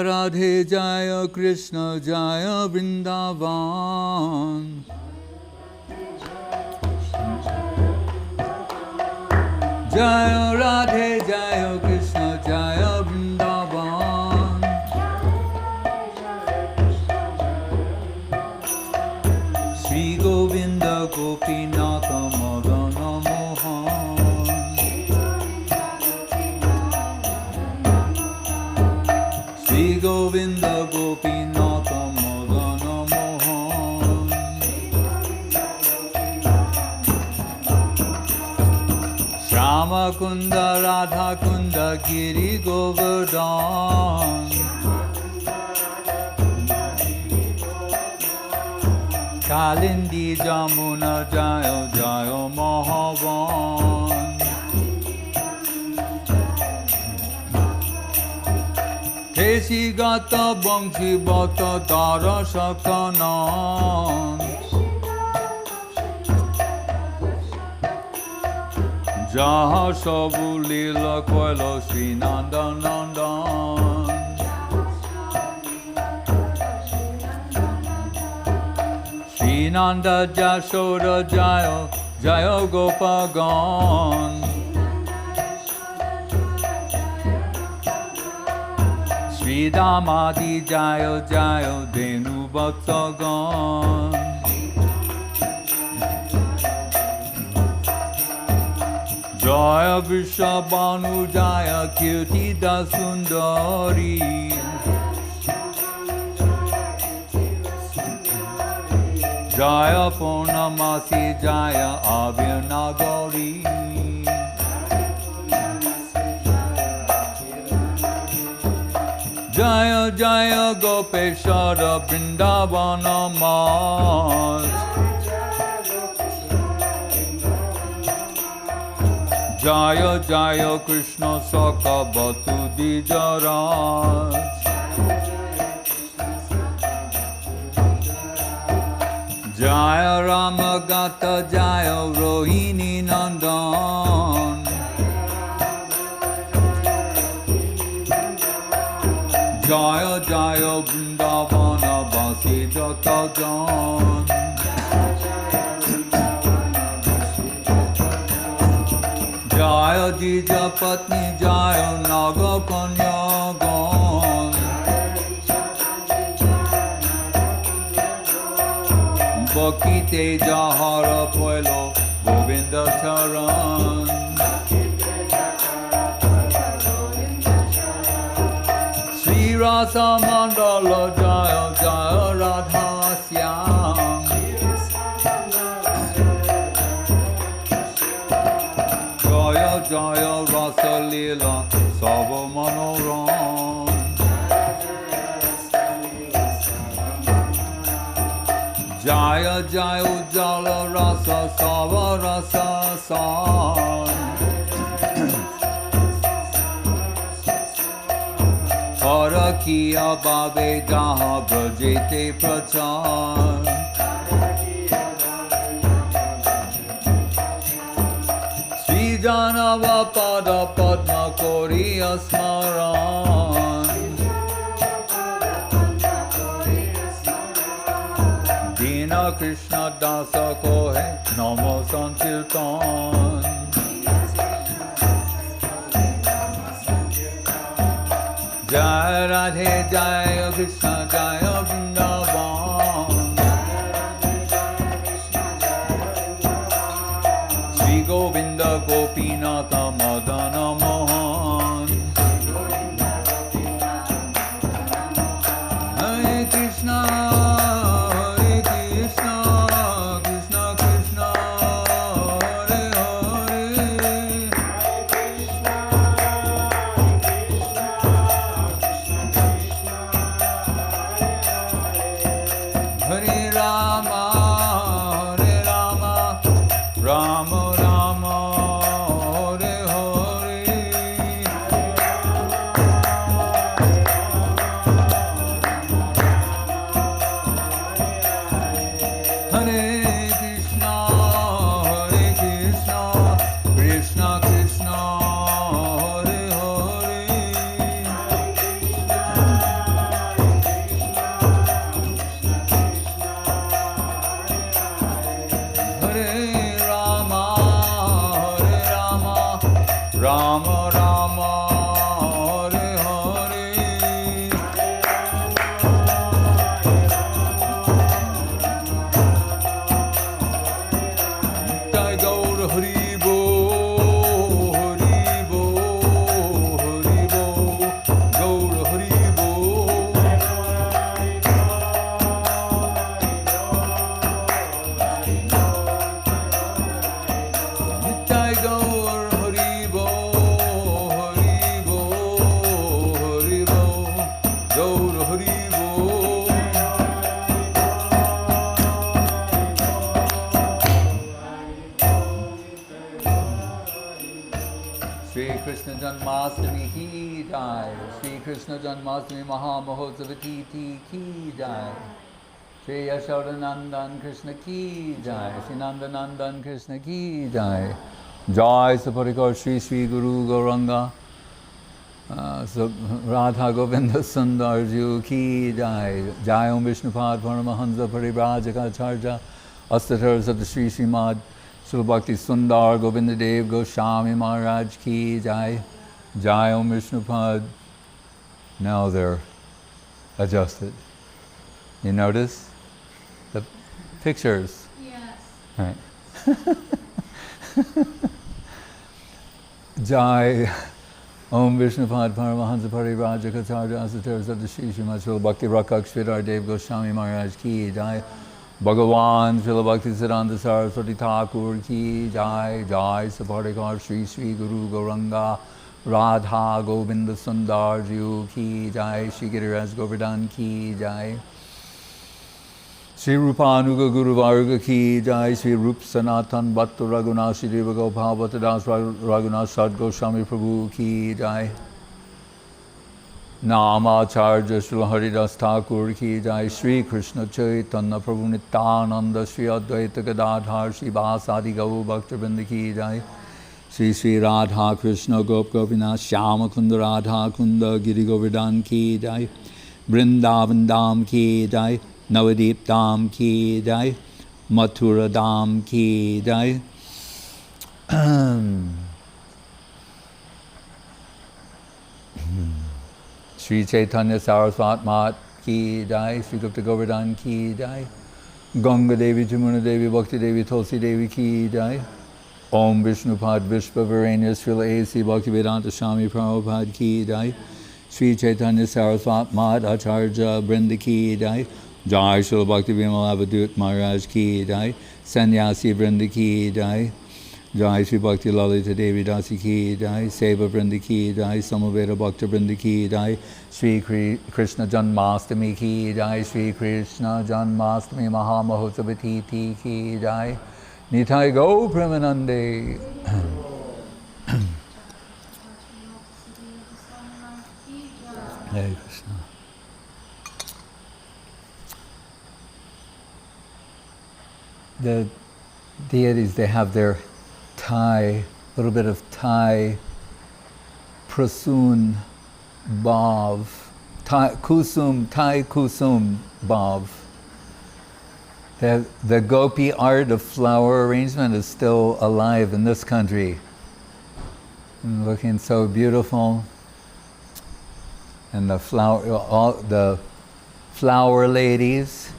Radhe Jaya Krishna Jaya Vrindavan. Jaya Radhe Jaya Krishna Jaya Vrindavan. Shri Govinda Gopinatha Madana Mohan. Shri Govinda Gopinatha Madana Mohan. Shama Kunda Radha Kunda Giri Govardhan. Kalindi Jamuna Jaya Jaya Mahavan. Kesi Gata Bangshi Bata Dara Shakanan. Jaha Sabu Lila Koilo Sri Nanda Nandan. Sri Nanda Jashoda Jaya Jaya Gopagan. Sri Damadi Jaya Jaya Denu Bhattagan. Jaya Vishabhanu Jaya Kirti Dasundari. Jaya Purnamasi Jaya Abhinagari. Jaya Jaya Gopeshara Vrindavana Mas. Jaya Jaya Krishna Saka Bhatu Dijaraj. Jaya Ramagata Jaya Rohini Nandan. Jaya Jaya Vrindavana Vasi Jatajan. Jaya Dija Patni Jaya Naga Kanyagan. Bhakti Teja Hara Poilo Govinda Charan. Sri Rasa Mandala Jaya Jaya Radha Syam. Jaya Jaya Rasa Leela Sava Manoram. Jaya Jaya Ujjala Rasa Sava Rasa San. Parakiya Bhabe Jaha Brajete Prachar. Sri Janava Pada Padma Kori Asmaran. Dina Krishna Dasa Kohe Namo Sankirtan. Jaya Radhe Jaya Krishna Jaya Vrindavan. Shri Govinda Gopinatha Madana Mohan. Hare Krishna Hare Krishna Krishna Krishna Hare Hare. Gaur Hari Bol. Shri Krishna Janmashtami ki jai. Shri Krishna Janmashtami Maha Mahotsavati ki jai. Shri Yashodanandan Krishna ki jai. Shri Nandanandan Krishna ki jai. Jai Saparikar Shri Shri Guru Gauranga Radha Govinda Sundar Ju ki jai. Jai Om Vishnupad Paramahansa Parivrajaka Acharya Astatars of the Sri Srimad Srila Bhakti Sundar Govinda Dev Goswami Maharaj ki jai. Jai Om Vishnupad. Now they're adjusted. You notice the pictures? Yes. Right. Jai Om Vishnupad Paramahansa Parivrajaka Acharya Astatars of the Sri Srimad Srila Bhakti Rakshvidhar Dev Goswami Maharaj ki jai. Bhagavan Srila Bhakti Siddhanta Saraswati Thakur ki jai. Jai Saparikar Shri Shri Guru Gauranga Radha Govinda Sundar Ju ki jai. Shri Giriraj Govardhan ki jai. Shri Rupanuga Guru Varga ki jai. Shri Rup Sanatan Bhattu Raghunath Shri Deva Gopal Bhattadas Raghunath Sad Goswami Prabhu ki jai. Namacharya Srila Haridas Thakur ki jai. Shri Krishna Chaitanya Prabhu Nityananda Shri Advaita Gadadhar Shri Vasadi Gaur Bhaktivinoda ki jai. Shri Shri Radha Krishna Gop Gopinath Shyama Kunda Radha Kunda Giri Govardhan ki jai. Vrindavan Dham ki jai. Navadip Dham ki jai. Mathura Dham ki jai. Shri Chaitanya Saraswat Mat ki jai. Shri Gupta Govardhan ki jai. Ganga Devi Jamuna Devi Bhakti Devi Tulsi Devi ki jai. Om Vishnupad Vishva Varenya Srila A.C. Bhaktivedanta Swami Prabhupada ki jai. Shri Chaitanya Saraswat Mat Acharya Brinda ki jai. Jai Srila Bhakti Vimalabhadut Maharaj ki jai. Sannyasi Brinda ki jai. Jai Shri Bhakti Lalita Devi Dasi ki jai. Seva Brinda ki jai. Samaveda Bhakta Brinda ki jai. Shri Krishna Janmashtami ki jai. Shri Krishna Janmashtami Maha Mahotsavati ki jai. Nitai Go Premanande. Hare Krishna. The deities, they have their Thai, little bit of Thai prasoon bhav, Thai kusum bhav. The gopi art of flower arrangement is still alive in this country. And looking so beautiful. And the flower ladies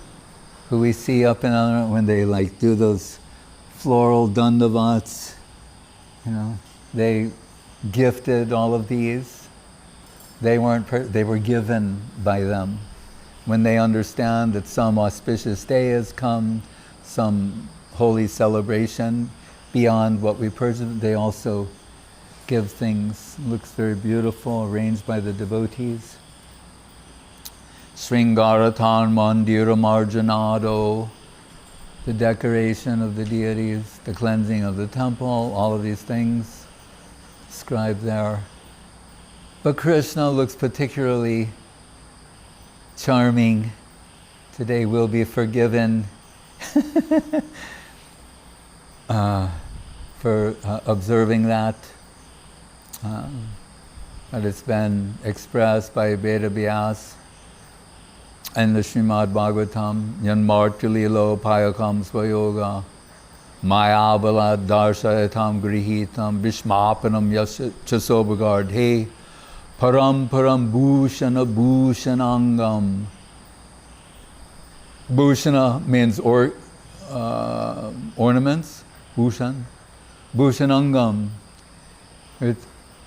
who we see up in when they like do those floral dandavats, they gifted all of these. They were given by them. When they understand that some auspicious day has come, some holy celebration beyond what we purchase, they also give things. Looks very beautiful, arranged by the devotees. Sringaratan Mandira Marjanado, the decoration of the deities, the cleansing of the temple, all of these things described there. But Krishna looks particularly charming. Today we'll be forgiven for observing that. But it's been expressed by Veda Vyas in the Srimad Bhagavatam, Yanmarti Lilo Payakam Svayoga Mayavala Darshayatam Grihitam Vishmapanam Chasobagardhe Param Bhushana Bhushanangam. Bhushana means ornaments, Bhushan. Bhushanangam.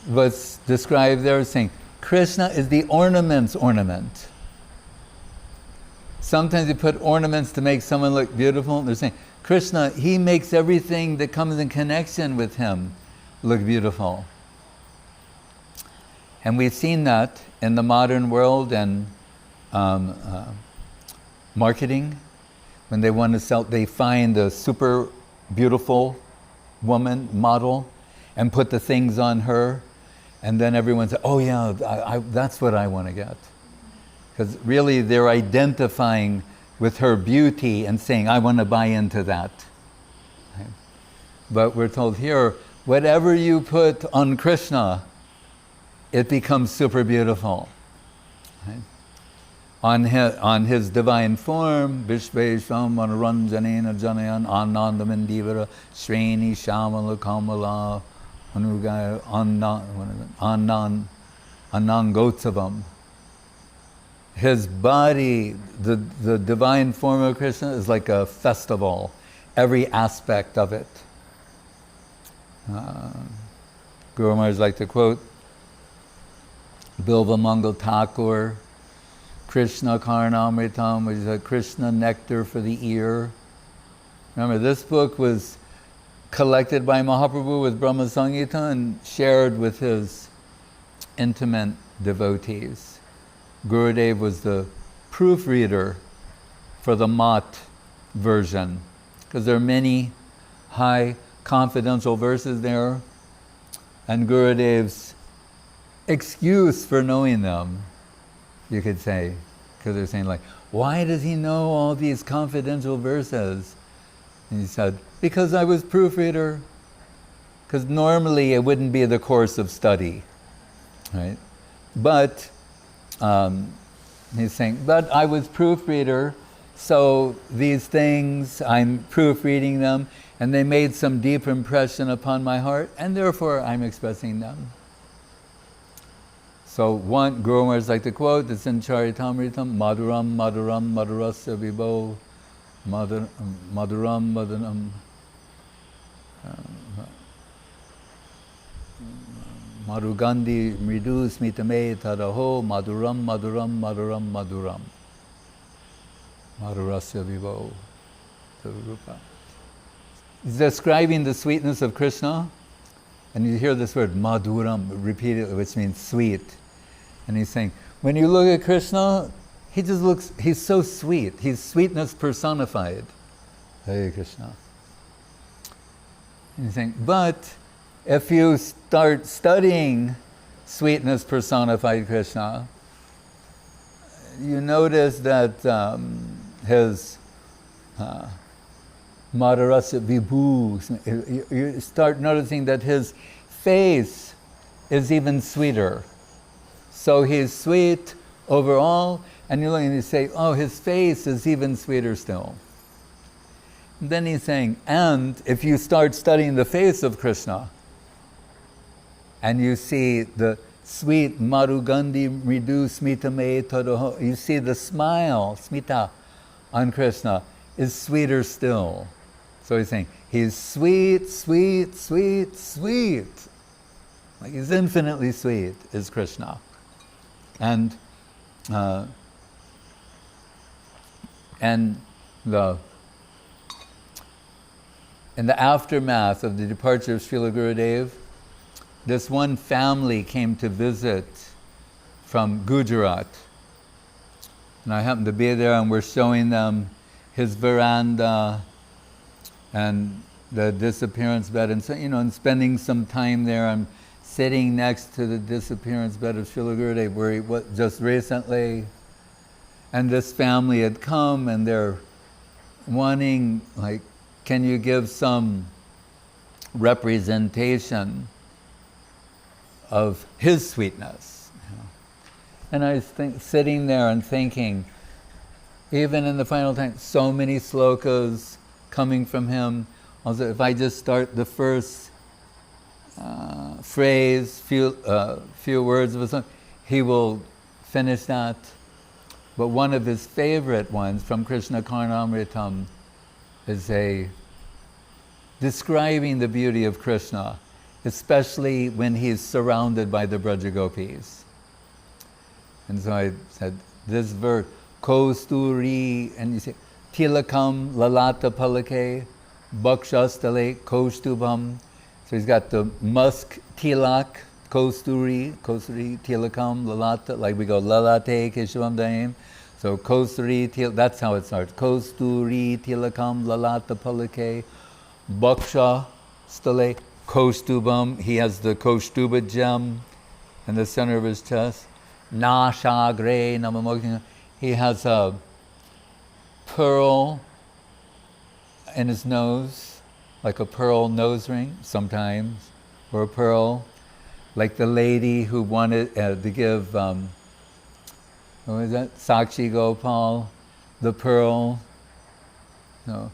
What's described there is saying, Krishna is the ornament's ornament. Sometimes you put ornaments to make someone look beautiful. They're saying, Krishna, he makes everything that comes in connection with him look beautiful. And we've seen that in the modern world, and um, uh, marketing. When they want to sell, they find a super beautiful woman, model, and put the things on her, and then everyone says, oh yeah, that's what I want to get. Because really they're identifying with her beauty and saying, I want to buy into that. Right? But we're told here, whatever you put on Krishna, it becomes super beautiful. Right? On his divine form, Vishvesham Manoranjanena Janayan Anandamendivara Shreni Shamala Kamala Anugaya Anangotsavam. His body, the divine form of Krishna, is like a festival, every aspect of it. Guru Maharaj like to quote Bilva Mangal Thakur, Krishna Karnamritam, which is a Krishna nectar for the ear. Remember, this book was collected by Mahaprabhu with Brahma Samhita and shared with his intimate devotees. Gurudev was the proofreader for the Mat version, because there are many high confidential verses there, and Gurudev's excuse for knowing them, you could say, because they're saying like, why does he know all these confidential verses? And he said, because I was proofreader. Because normally it wouldn't be the course of study, right? But he's saying, but I was proofreader, so these things, I'm proofreading them, and they made some deep impression upon my heart, and therefore I'm expressing them. So one, Guru Maharaj like to quote, it's in Charitamritam, Madhuram, Madhuram, Madhurasya Vibho, Madhuram, Madhuram, Madhugandhi Mridu Smitame Tadaho, Madhuram, Madhuram, Madhuram, Madhuram, Madhurasya Vibho, Rupa. He's describing the sweetness of Krishna, and you hear this word, Madhuram, repeatedly, which means sweet. And he's saying, when you look at Krishna, he just looks, he's so sweet. He's sweetness personified. Hare Krishna. And he's saying, but if you start studying sweetness personified Krishna, you notice that his Madhurasya Vibhu, you start noticing that his face is even sweeter. So he's sweet overall, and you look and you say, oh, his face is even sweeter still. And then he's saying, and if you start studying the face of Krishna, and you see the sweet Marugandhi Mridu Smita Me Tadaho, you see the smile, Smita, on Krishna is sweeter still. So he's saying, he's sweet, sweet, sweet, sweet. Like he's infinitely sweet, is Krishna. And in the aftermath of the departure of Srila Gurudev, this one family came to visit from Gujarat. And I happened to be there, and we're showing them his veranda and the disappearance bed, and so, and spending some time there. I'm sitting next to the disappearance bed of Srila Gurudev, where he was just recently, and this family had come, and they're wanting, like, can you give some representation of his sweetness? And I was sitting there and thinking, even in the final time, so many slokas coming from him. Also, if I just start the first phrase, few words of a song, he will finish that. But one of his favorite ones from Krishna Karnamritam is describing the beauty of Krishna, especially when he's surrounded by the Braja Gopis. And so I said, this verse, Kosturi, and you say, Tilakam lalata palake, Bhakshastale kostubham. So he's got the musk tilak, kosturi, tilakam, lalata, like we go lalate keshavam daim, So Kosturi Til, that's how it starts. Kosturi Tilakam Lalata Palake Bhaksha Stale Kostubam. He has the Kostuba gem in the center of his chest. Nashagre Namamokti. He has a pearl in his nose, like a pearl nose ring sometimes, or a pearl, like the lady who wanted to give, what was that? Sakshi Gopal, the pearl. No.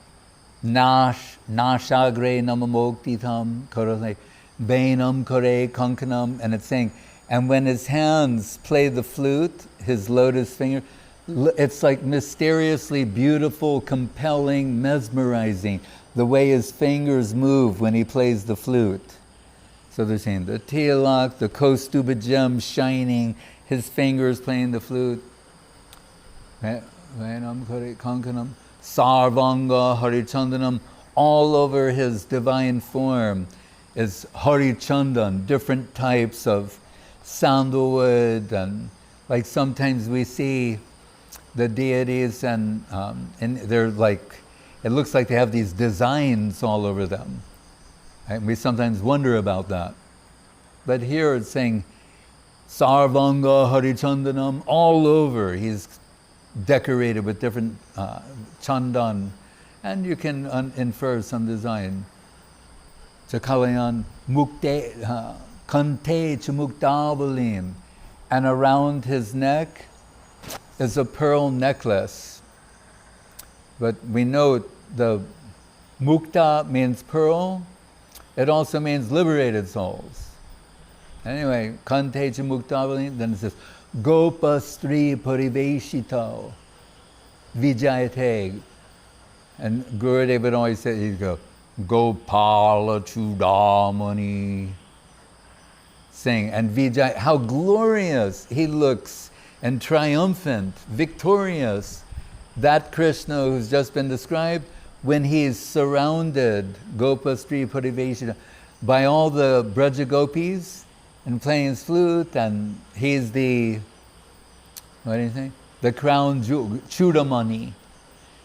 Nashagre namamoktitam karale bainam kore kankanam, and it's saying, and when his hands play the flute, his lotus finger, it's like mysteriously beautiful, compelling, mesmerizing, the way his fingers move when he plays the flute. So they're saying the tilak, the kostuba gem shining, his fingers playing the flute. Kankanam, sarvanga harichandanam, all over his divine form is harichandan, different types of sandalwood, and like sometimes we see the deities and they're like, it looks like they have these designs all over them. Right? We sometimes wonder about that. But here it's saying, Sarvanga Harichandanam, all over. He's decorated with different chandan. And you can infer some design. Chakalayan mukte kante chamukdavalim. And around his neck is a pearl necklace. But we know the mukta means pearl. It also means liberated souls. Anyway, kante chamukdavalim, then it says, Gopa Stri Pariveshito Vijayate. And Gurudev would always say, he'd go, Gopala Chudamani. Sing. And Vijay, how glorious he looks, and triumphant, victorious. That Krishna who's just been described, when he's surrounded, Gopa Stri Pariveshita, by all the Braja Gopis, and playing his flute, and he's the, what do you think? The crown jewel, Chudamani,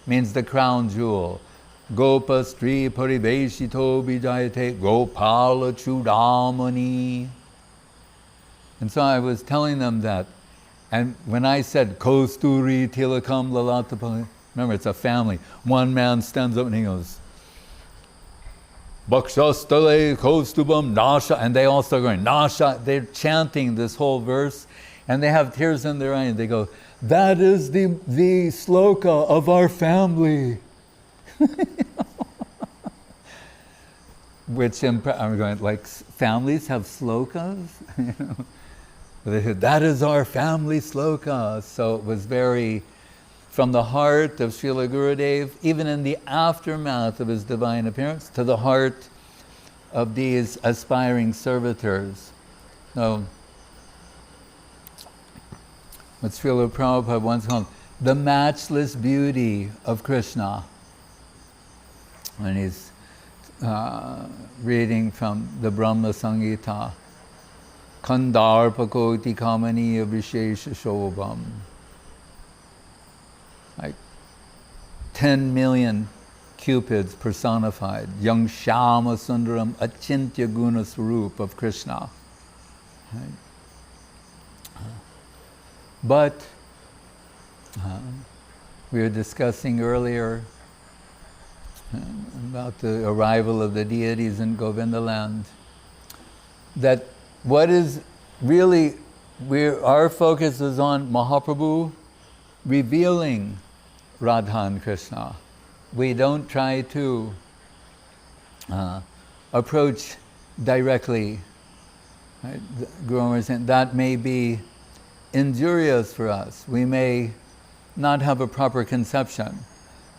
means the crown jewel. Gopa Stri Pariveshito Vijayate Gopala Chudamani. And so I was telling them that, and when I said Kosturi Tilakam Lalatapali, remember it's a family, one man stands up and he goes, Bhakshastale Kostubam Nasha, and they all start going, Nasha, they're chanting this whole verse, and they have tears in their eyes, and they go, that is the sloka of our family. Which, I'm going, like, families have slokas? They said, that is our family sloka. So it was very, from the heart of Srila Gurudev, even in the aftermath of his divine appearance, to the heart of these aspiring servitors. So, what Srila Prabhupada once called the matchless beauty of Krishna. When he's reading from the Brahma Samhita, Kandarpakoti Kamaniya Vishesha Shobham. Like 10 million cupids personified. Young Shama Sundaram Achintya Guna Swarup of Krishna. Right? But we were discussing earlier about the arrival of the deities in Govinda land, that what is really, our focus is on Mahaprabhu revealing Radha and Krishna. We don't try to approach directly. Right? Guru was saying that may be injurious for us. We may not have a proper conception.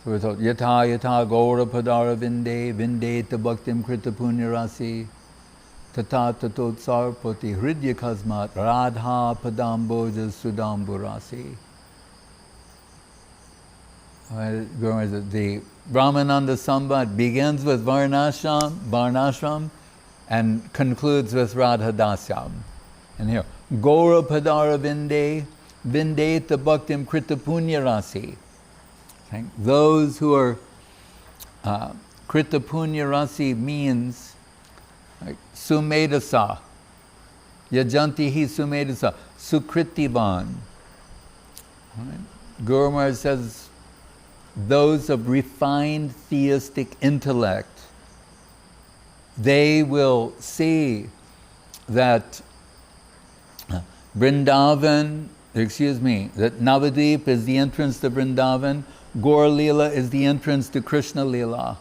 So we're told, Yata yata gaura padara vinde, vinde ta bhaktim krita punyarasi, tata tatot sarpati hridya kasmat, radha padamboja sudamburasi. The Brahmananda Samvad begins with Varnashram, and concludes with Radha Dasyam. And here, Gaura Padara Vinde, Vindeta bhaktim krita punya rasi. Okay? Those who are krita punya rasi means like, sumedasa. Yajanti hi sumedasa. Sukritivan. Right? Guru Maharaj says, those of refined theistic intellect, they will see that Vrindavan, that Navadip is the entrance to Vrindavan, Gaur Leela is the entrance to Krishna Leela.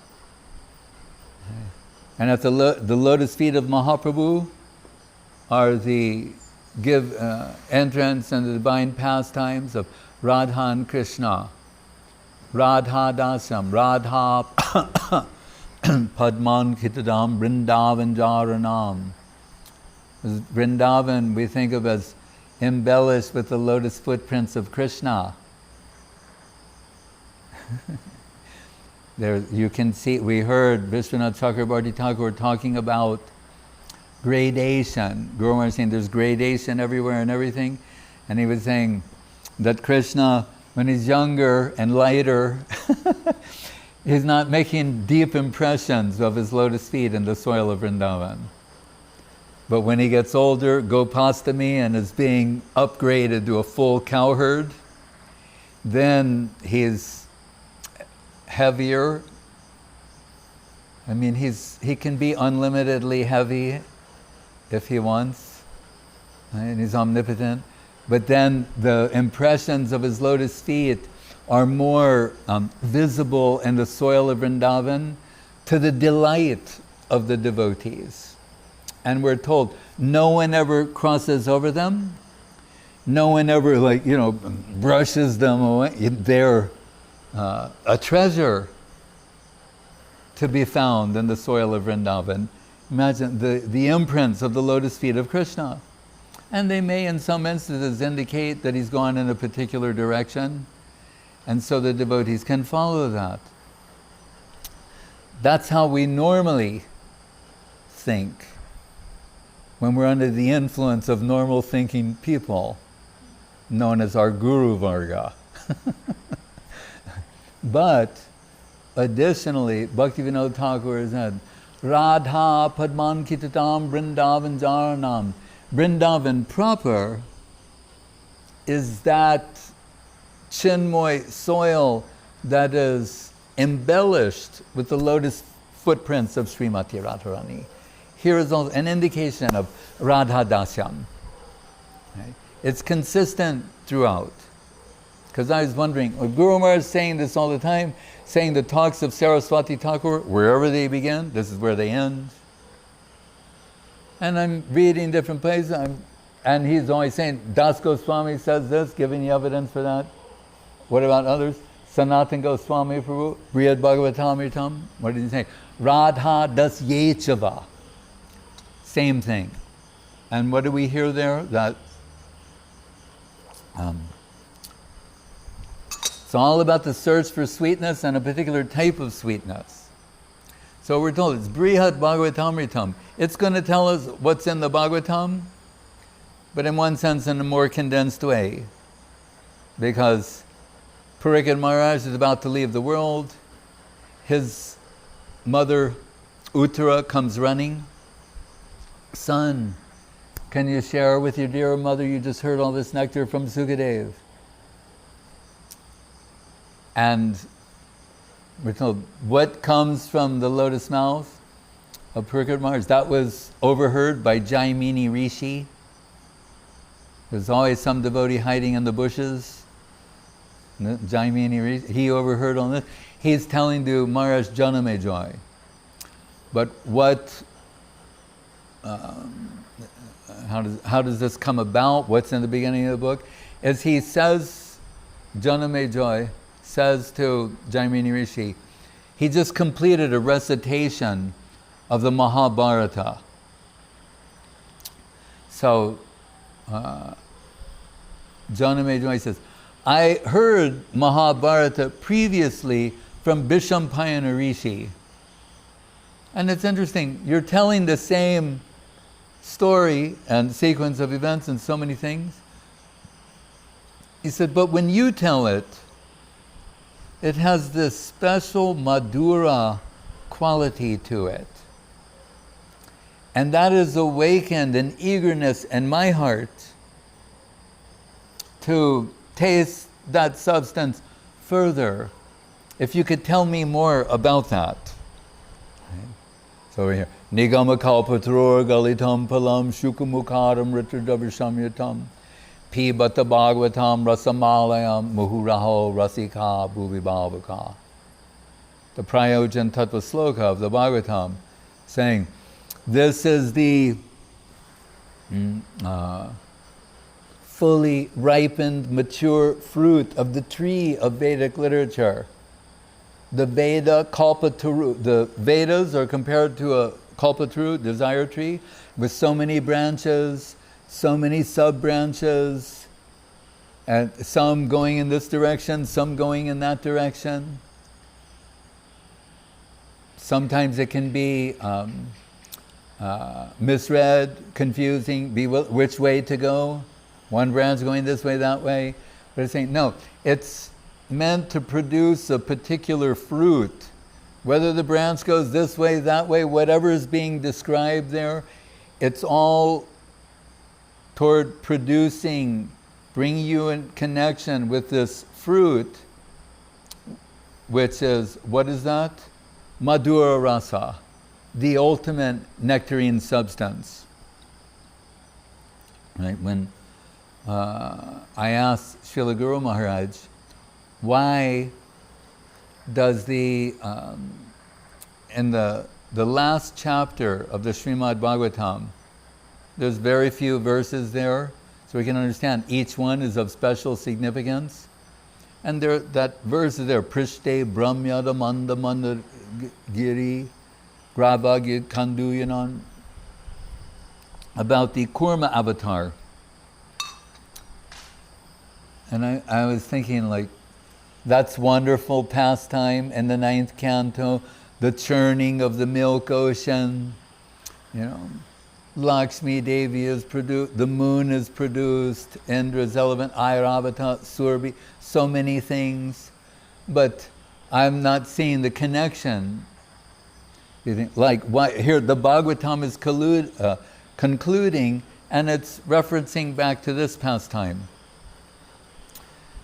And at the lotus feet of Mahaprabhu are the entrance and the divine pastimes of Radha and Krishna. Radha Dasam, Radha Padman Kitadam, Vrindavan Jaranam. Vrindavan we think of as embellished with the lotus footprints of Krishna. There you can see, we heard Vishwanath Chakrabarti Thakur talking about gradation. Guru Maharaj saying there's gradation everywhere and everything. And he was saying that Krishna, when he's younger and lighter, he's not making deep impressions of his lotus feet in the soil of Vrindavan. But when he gets older, Gopastami, and is being upgraded to a full cowherd, then he's heavier. I mean, he can be unlimitedly heavy if he wants, right? And he's omnipotent. But then the impressions of his lotus feet are more visible in the soil of Vrindavan to the delight of the devotees. And we're told no one ever crosses over them, no one ever brushes them away. They're a treasure to be found in the soil of Vrindavan. Imagine the imprints of the lotus feet of Krishna. And they may in some instances indicate that he's gone in a particular direction, and so the devotees can follow that. That's how we normally think when we're under the influence of normal thinking people, known as our Guru Varga. But additionally, Bhaktivinoda Thakur said, Radha Padman Kitatam Vrindavan Jaranam. Vrindavan proper is that Chinmoy soil that is embellished with the lotus footprints of Srimati Radharani. Here is also an indication of Radha Dasyam. Right? It's consistent throughout. Because I was wondering, Guru Maharaj is saying this all the time, saying the talks of Saraswati Thakur, wherever they begin, this is where they end. And I'm reading different places, and he's always saying, Das Goswami says this, giving the evidence for that. What about others? Sanatan Goswami Prabhu, Brihad Bhagavatamritam. What did he say? Radha Das Yechava. Same thing. And what do we hear there? That it's all about the search for sweetness and a particular type of sweetness. So we're told it's Brihad Bhagavatamritam. It's going to tell us what's in the Bhagavatam, but in one sense in a more condensed way. Because Parikshit Maharaj is about to leave the world. His mother, Uttara, comes running. Son, can you share with your dear mother, you just heard all this nectar from Sukadeva? And we're told, what comes from the lotus mouth of Parikshit Maharaj? That was overheard by Jaimini Rishi. There's always some devotee hiding in the bushes. Jaimini Rishi, he overheard all this. He's telling to Maharaj Janamajoy. But what, how does this come about? What's in the beginning of the book? Is he says, Janamajoy says to Jaimini Rishi, he just completed a recitation of the Mahabharata. So, Janamajoy says, I heard Mahabharata previously from Bishampayana Rishi. And it's interesting, you're telling the same story and sequence of events and so many things, He said, but when you tell it, it has this special madhura quality to it. And that has awakened an eagerness in my heart to taste that substance further. If you could tell me more about that. Right? So over here, Nigama kalpatrur galitam palam shukamukharam ritradavasamyatam pibata bhagavatam rasamalayam muhuraho rasika bhuvibhavaka. The Prayojan Tattva Sloka of the Bhagavatam saying, this is the fully ripened, mature fruit of the tree of Vedic literature. The Veda Kalpataru. The Vedas are compared to a Kalpataru, desire tree, with so many branches, so many sub-branches, and some going in this direction, some going in that direction. Sometimes it can be misread, confusing, which way to go. One branch going this way, that way. But it's saying, no, it's meant to produce a particular fruit. Whether the branch goes this way, that way, whatever is being described there, it's all toward producing, bringing you in connection with this fruit, which is, what is that? Madhura rasa, the ultimate nectarine substance. Right? When I asked Srila Guru Maharaj, why does in the last chapter of the Srimad Bhagavatam, there's very few verses there, so we can understand each one is of special significance. And that verse is there, Prishte Brahmyada Manda Manda Giri Gravagya Kanduyanan, about the Kurma avatar. And I was thinking, like, that's wonderful pastime in the 9th canto, the churning of the milk ocean. You know, Lakshmi Devi is produced, the moon is produced, Indra's elephant, Airavata, Surabhi, so many things. But I'm not seeing the connection. You think, like, here the Bhagavatam is concluding, and it's referencing back to this pastime.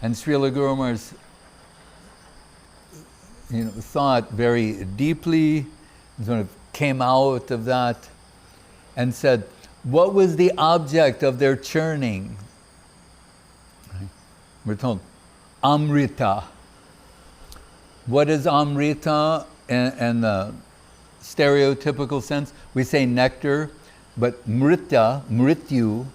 And Srila Guru Maharaj, thought very deeply, sort of came out of that, and said, what was the object of their churning? We're told, Amrita. What is Amrita in the stereotypical sense? We say nectar, but mrityu,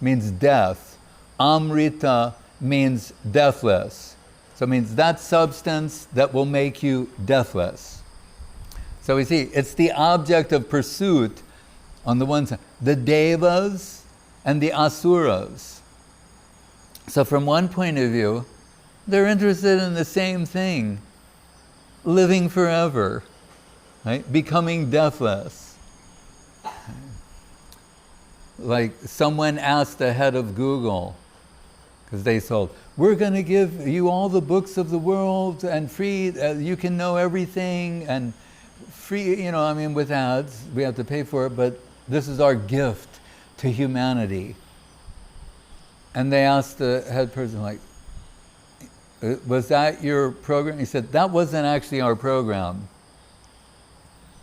means death. Amrita means deathless. So it means that substance that will make you deathless. So we see, it's the object of pursuit on the one side, the devas and the asuras. So from one point of view, they're interested in the same thing, living forever, right? Becoming deathless. Like someone asked the head of Google, because they told, we're going to give you all the books of the world and free, you can know everything and free, with ads, we have to pay for it, but this is our gift to humanity. And they asked the head person, like, was that your program? He said, that wasn't actually our program.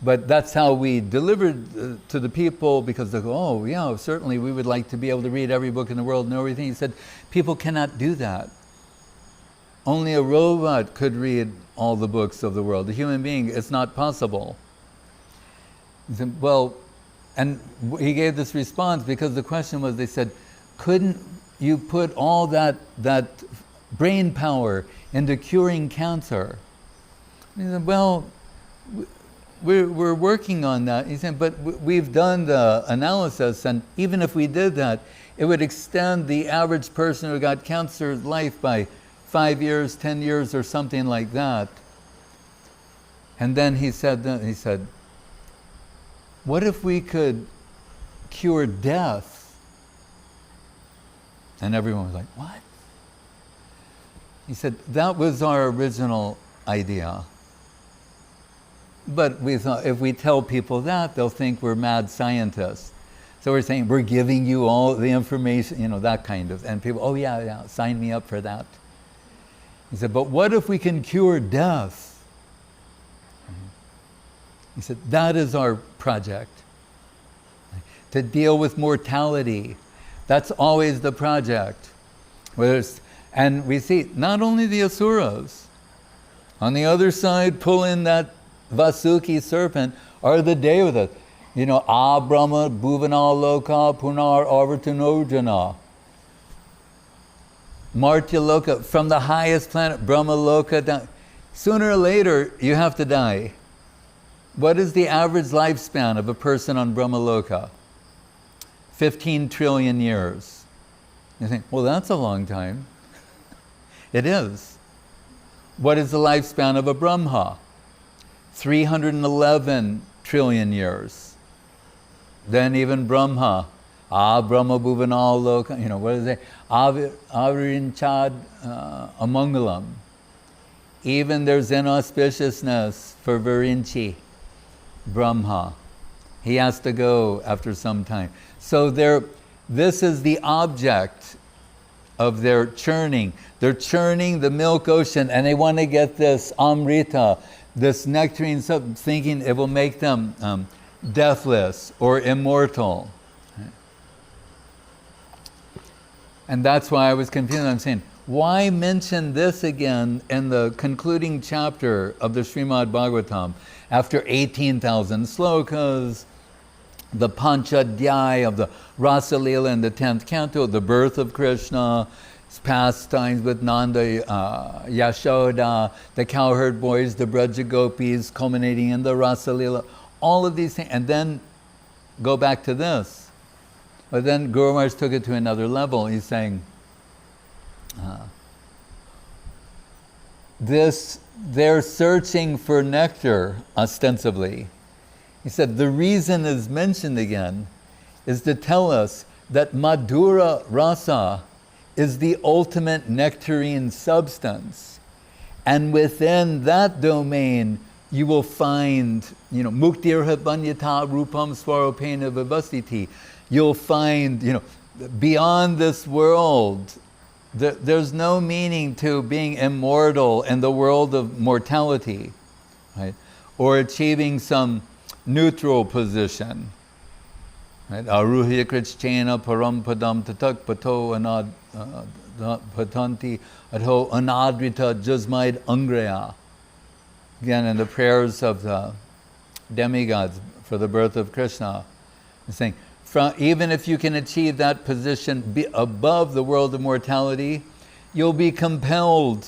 But that's how we delivered to the people, because they go, oh yeah, certainly we would like to be able to read every book in the world and know everything. He said, people cannot do that. Only a robot could read all the books of the world. A human being, it's not possible. He said, well, and he gave this response because the question was, they said, couldn't you put all that brain power into curing cancer? He said, well, we're working on that. He said, but we've done the analysis, and even if we did that, it would extend the average person who got cancer's life by 5 years, 10 years, or something like that. And then he said, what if we could cure death? And everyone was like, what? He said, that was our original idea. But we thought if we tell people that, they'll think we're mad scientists. So we're saying, we're giving you all the information, that kind of, and people, oh yeah, sign me up for that. He said, but what if we can cure death? He said, that is our project. To deal with mortality. That's always the project. And we see, not only the Asuras, on the other side, pull in that Vasuki serpent, are the Devatas. Brahma, Bhuvana Loka, Punar Avartanojana. Martya Loka, from the highest planet, Brahma Loka down. Sooner or later, you have to die. What is the average lifespan of a person on Brahma Loka? 15 trillion years. You think, well, that's a long time. It is. What is the lifespan of a Brahma? 311 trillion years. Then even Brahma. Brahma Bhuvanal Loka, what is it? Avirinchad Amangalam. Even there's inauspiciousness for Virinchi, Brahma. He has to go after some time. So this is the object of their churning. They're churning the milk ocean and they want to get this Amrita, this nectarine substance, thinking it will make them deathless or immortal. And that's why I was confused. I'm saying, why mention this again in the concluding chapter of the Srimad Bhagavatam after 18,000 slokas, the Panchadhyaya of the Rasa Leela in the 10th canto, the birth of Krishna, his pastimes with Nanda, Yashoda, the cowherd boys, the Braja Gopis, culminating in the Rasa Leela, all of these things, and then go back to this. But then Guru Maharaj took it to another level. He's saying, they're searching for nectar, ostensibly. He said, the reason is mentioned again is to tell us that Madhura Rasa is the ultimate nectarine substance. And within that domain, you will find, Muktir Banyata Rupam Swaropena Vivastiti. You'll find, beyond this world, there's no meaning to being immortal in the world of mortality, right? Or achieving some neutral position. Right? Aruhya Krichena Param Padam Tatak Pato Anad Patanti Adho Anadrita Jasmaid Angreya. Again, in the prayers of the demigods for the birth of Krishna, he's saying, even if you can achieve that position above the world of mortality, you'll be compelled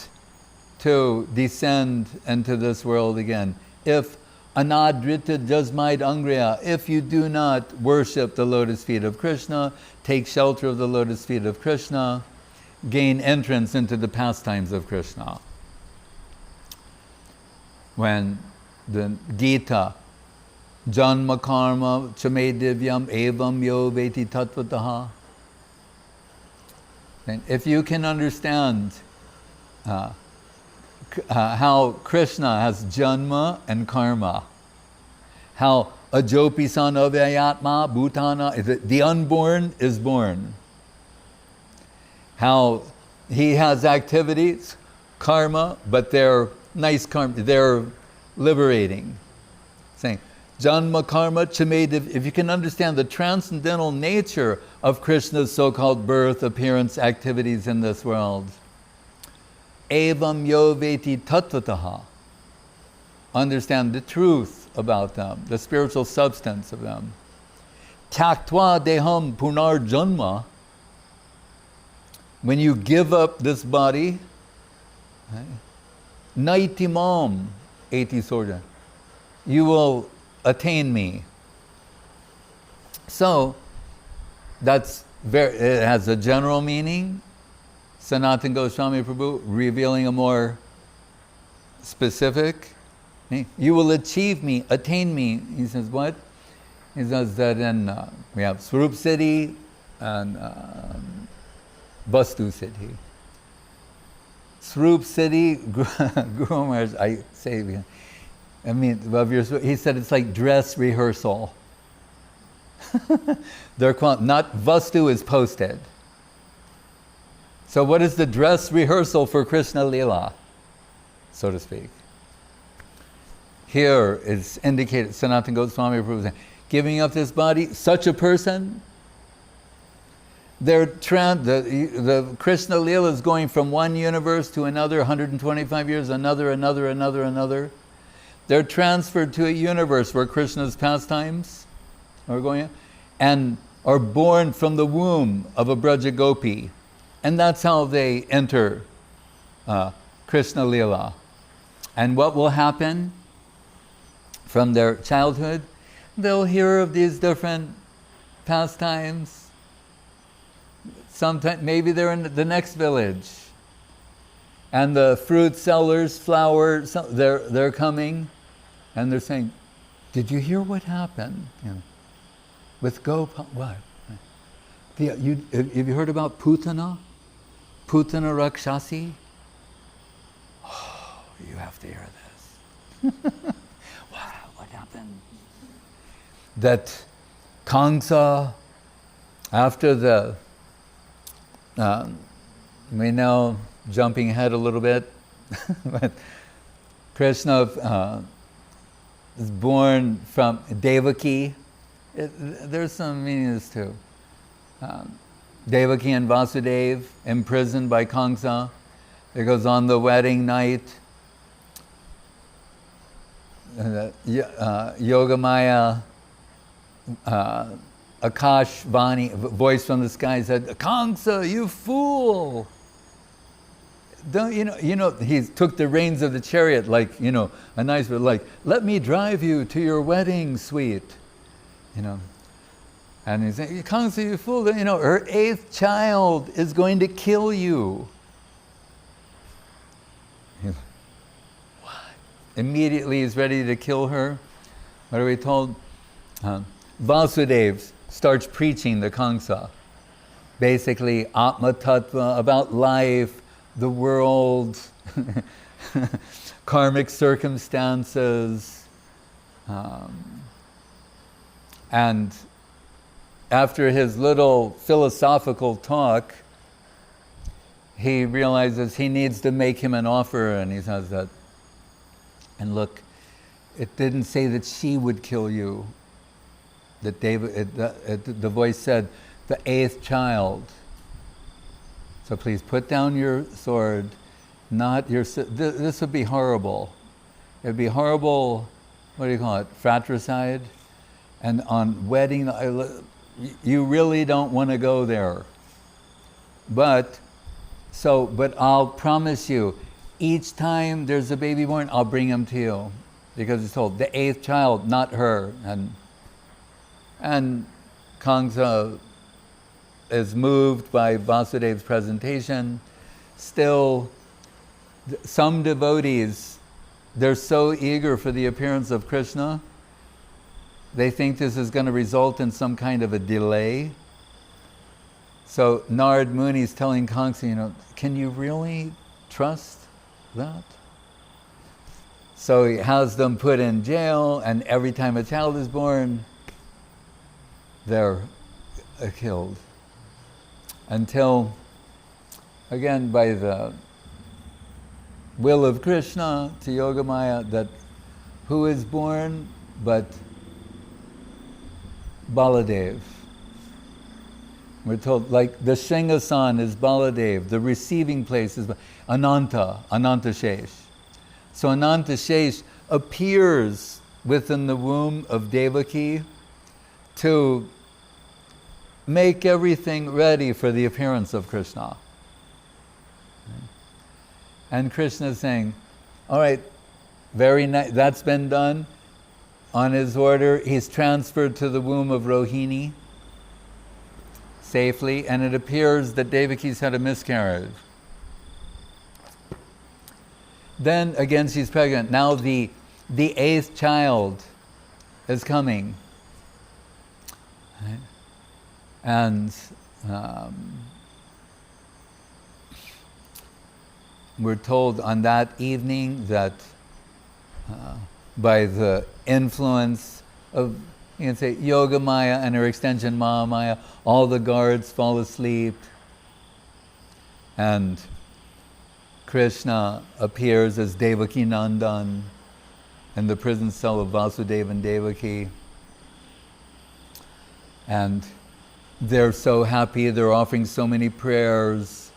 to descend into this world again. If anadrita jasmaid angriya, if you do not worship the lotus feet of Krishna, take shelter of the lotus feet of Krishna, gain entrance into the pastimes of Krishna. When the Gita, Janma karma chame divyam evam yo veti tattvataha. And if you can understand how Krishna has janma and karma, how ajopi san avyayatma bhutana, the unborn is born, how he has activities, karma, but they're nice karma, they're liberating. Saying, Janma karma chamedev, if you can understand the transcendental nature of Krishna's so-called birth, appearance, activities in this world. Evam yo veti tattvataha. Understand the truth about them, the spiritual substance of them. Taktva deham punar janma. When you give up this body, naitimam eti sorja, you will attain me. So, it has a general meaning. Sanatana Goswami Prabhu revealing a more specific. You will achieve me, attain me. He says what? He says that we have Swarup Siddhi and Vastu Siddhi. Swarup Siddhi, Guru Maharaj, I say, I mean, he said it's like dress rehearsal. They're not Vastu is posted. So what is the dress rehearsal for Krishna Leela, so to speak? Here is indicated, Sanatana Goswami proves that giving up this body, such a person, the Krishna Leela is going from one universe to another, 125 years, another. They're transferred to a universe where Krishna's pastimes are going on, and are born from the womb of a Braja Gopi. And that's how they enter Krishna Leela. And what will happen from their childhood? They'll hear of these different pastimes. Sometime, maybe they're in the next village. And the fruit sellers, flowers, they're coming. And they're saying, did you hear what happened? With Gopal, what? Have you heard about Putana? Putana Rakshasi? Oh, you have to hear this. Wow, what happened? That Kamsa, after the, we know, jumping ahead a little bit, but Krishna is born from Devaki. There's some meanings too. Devaki and Vasudeva imprisoned by Kamsa. It goes on the wedding night. Yogamaya, Akash Vani, voice from the sky said, Kamsa, you fool! Don't you know? He took the reins of the chariot like a nice, like, let me drive you to your wedding suite. And he's saying, Kamsa, you fool, her 8th child is going to kill you. What? Immediately he's ready to kill her. What are we told? Vasudeva starts preaching the Kamsa. Basically, Atma Tattva, about life, the world, karmic circumstances. And after his little philosophical talk, he realizes he needs to make him an offer, and he says that, and look, it didn't say that she would kill you. That the voice said, the 8th child. So please put down your sword, not your, this would be horrible. It'd be horrible, what do you call it, fratricide? And on wedding, you really don't want to go there. But I'll promise you, each time there's a baby born, I'll bring him to you. Because it's told, the 8th child, not her. And Kamsa is moved by Vasudeva's presentation. Still, some devotees, they're so eager for the appearance of Krishna, they think this is going to result in some kind of a delay. So Narad Muni is telling Kamsa, can you really trust that? So he has them put in jail, and every time a child is born, they're killed. Until, again, by the will of Krishna to Yogamaya, that who is born but Baladev. We're told, like, the Shingasan is Baladev, the receiving place is Ananta Shesh. So Ananta Shesh appears within the womb of Devaki to make everything ready for the appearance of Krishna. And Krishna is saying, all right, very nice, that's been done. On his order, he's transferred to the womb of Rohini safely, and it appears that Devaki's had a miscarriage. Then again, she's pregnant. Now the 8th child is coming. Right? And we're told on that evening that by the influence of, you can say, Yoga Maya and her extension Mahamaya, all the guards fall asleep, and Krishna appears as Devaki Nandan in the prison cell of Vasudeva and Devaki. And they're so happy, they're offering so many prayers.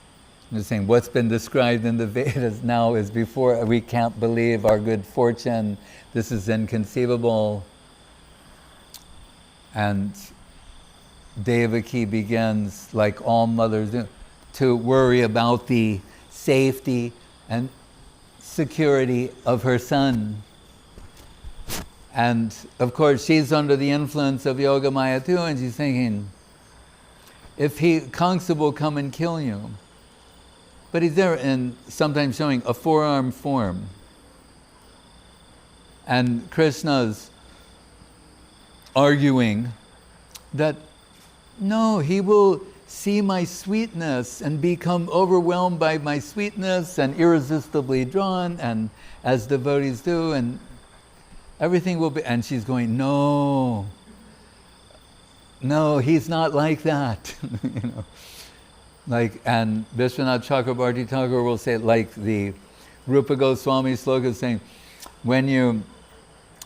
They're saying, what's been described in the Vedas now is before, we can't believe our good fortune, this is inconceivable. And Devaki begins, like all mothers do, to worry about the safety and security of her son. And of course, she's under the influence of Yoga Maya too, and she's thinking, if Kamsa will come and kill you. But he's there in sometimes showing a four-armed form. And Krishna's arguing that, no, he will see my sweetness and become overwhelmed by my sweetness and irresistibly drawn, and as devotees do, and everything will be, and she's going, no, he's not like that. You know, like, and Vishwanath Chakrabarti Thakur will say, like the Rupa Goswami sloka saying, when you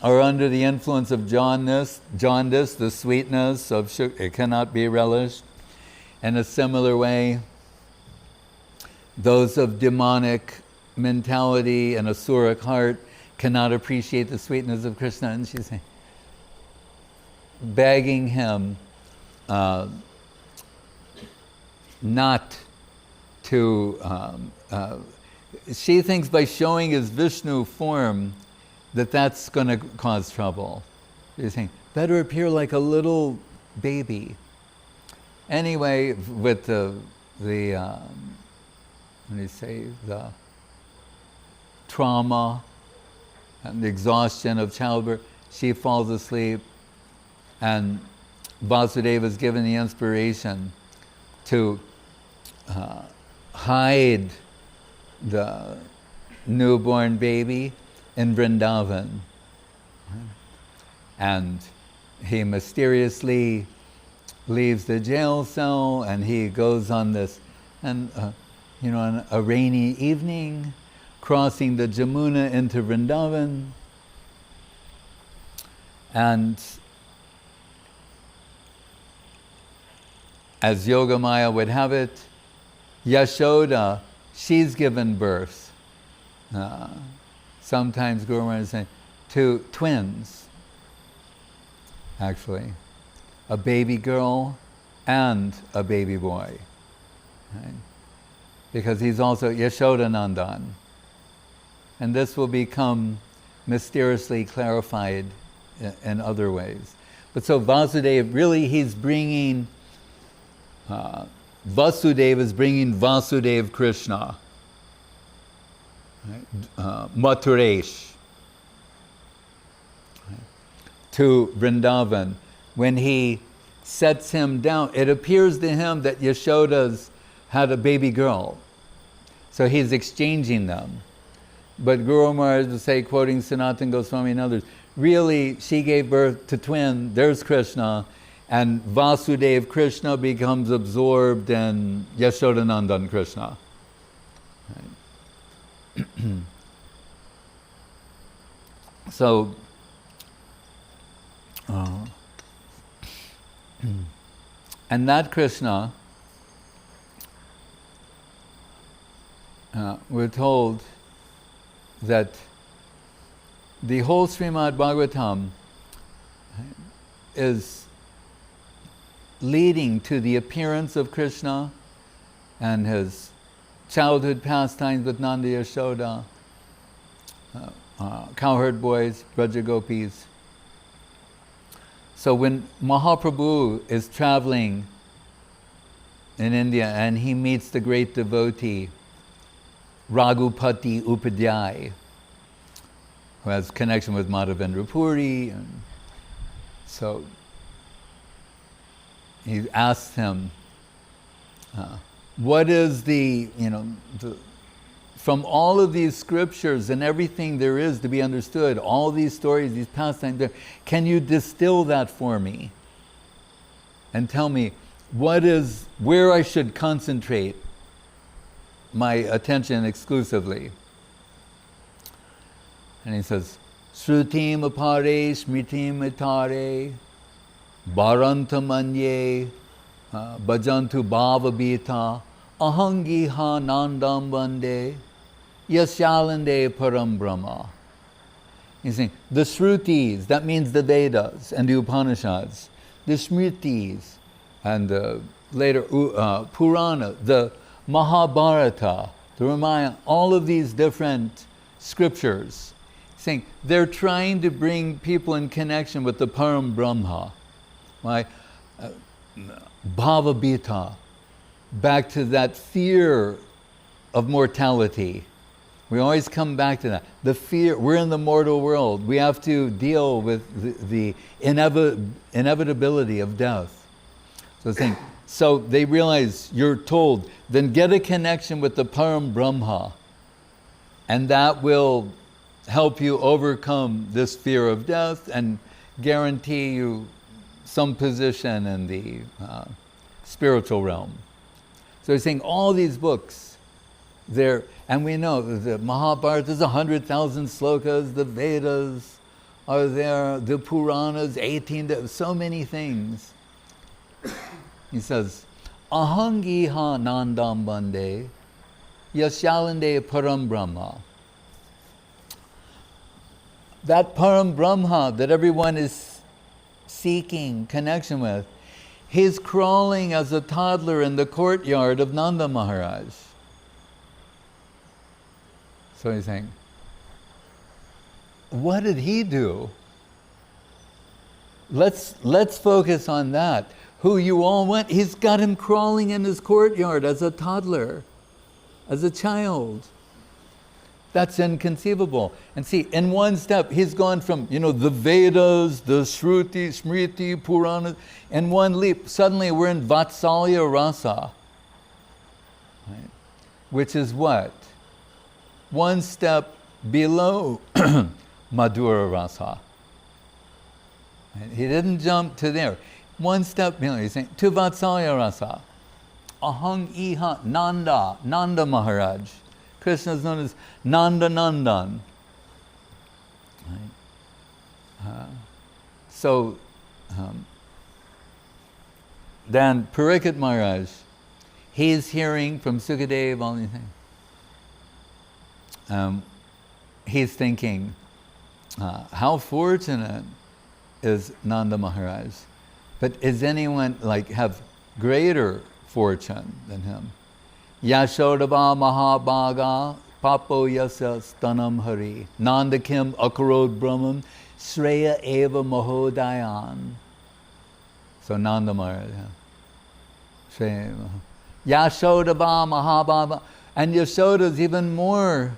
are under the influence of jaundice, the sweetness of sugar, it cannot be relished. In a similar way, those of demonic mentality and asuric heart cannot appreciate the sweetness of Krishna. And she's saying, begging him not to, she thinks by showing his Vishnu form that's going to cause trouble. She's saying, better appear like a little baby. Anyway, with the trauma and the exhaustion of childbirth, she falls asleep, and Vasudeva is given the inspiration to hide the newborn baby in Vrindavan. And he mysteriously leaves the jail cell, and he goes on this, and on a rainy evening, crossing the Jamuna into Vrindavan. And as Yoga Maya would have it, Yashoda, she's given birth. Sometimes Guru Maharaj is saying, to twins, actually. A baby girl and a baby boy. Right? Because he's also Yashoda Nandan. And this will become mysteriously clarified in other ways. But so Vasudeva, really he's bringing, Vasudeva is bringing Vasudev Krishna, right? Mathuresh, right? To Vrindavan. When he sets him down, it appears to him that Yashoda's had a baby girl. So he's exchanging them. But Guru Maharaj will say, quoting Sanatana Goswami and others, really she gave birth to twin, there's Krishna, and Vasudev Krishna becomes absorbed in Yashodanandan Krishna. Right? So, and that Krishna, we're told that the whole Srimad Bhagavatam is leading to the appearance of Krishna and his childhood pastimes with Nanda Yashoda, cowherd boys, Braja Gopis. So when Mahaprabhu is traveling in India and he meets the great devotee, Raghupati Upadhyay, who has connection with Madhavendra Puri, and so he asked him, what is the from all of these scriptures and everything there is to be understood, all these stories, these pastimes, can you distill that for me? And tell me where I should concentrate my attention exclusively. And he says, Shrutim apare smritim itare Bharantamanye Bhajantu bhavabhita Ahangiha nandam vande Yasyalande param brahma. He's saying, the Shrutis, that means the Vedas and the Upanishads, the Smritis, and the later Purana, the Mahabharata, the Ramayana, all of these different scriptures, saying they're trying to bring people in connection with the Param Brahma, right? Bhavabhita, back to that fear of mortality. We always come back to that. The fear, we're in the mortal world. We have to deal with the inevitability of death. So they realize, you're told, then get a connection with the Param Brahma, and that will help you overcome this fear of death and guarantee you some position in the spiritual realm. So he's saying all these books, and we know the Mahabharata is 100,000 slokas, the Vedas are there, the Puranas, 18, so many things. He says, Ahangiha nandam bande yasyalande param brahma. That param brahma that everyone is seeking connection with, he's crawling as a toddler in the courtyard of Nanda Maharaj. So he's saying, what did he do? Let's focus on that. Who you all went, he's got him crawling in his courtyard as a toddler, as a child. That's inconceivable. And see, in one step, he's gone from, the Vedas, the Shruti, Smriti, Purana, in one leap, suddenly we're in Vatsalya Rasa. Right? Which is what? One step below Madhura Rasa. Right? He didn't jump to there. One step below, he's saying, to Vatsalya Rasa. Ahang Iha Nanda Maharaj. Krishna is known as Nanda Nandan. Right? Then Parikshit Maharaj, he's hearing from Sukadeva, all these things. He's thinking, how fortunate is Nanda Maharaj? But is anyone have greater fortune than him? Yashodava Mahabhaga Papo Yasa Stanam Hari Nanda Kim Akarod Brahman Shreya Eva Mahodayan. So Nanda Maharaj. Yashodava Mahabhaga, and Yashoda's even more,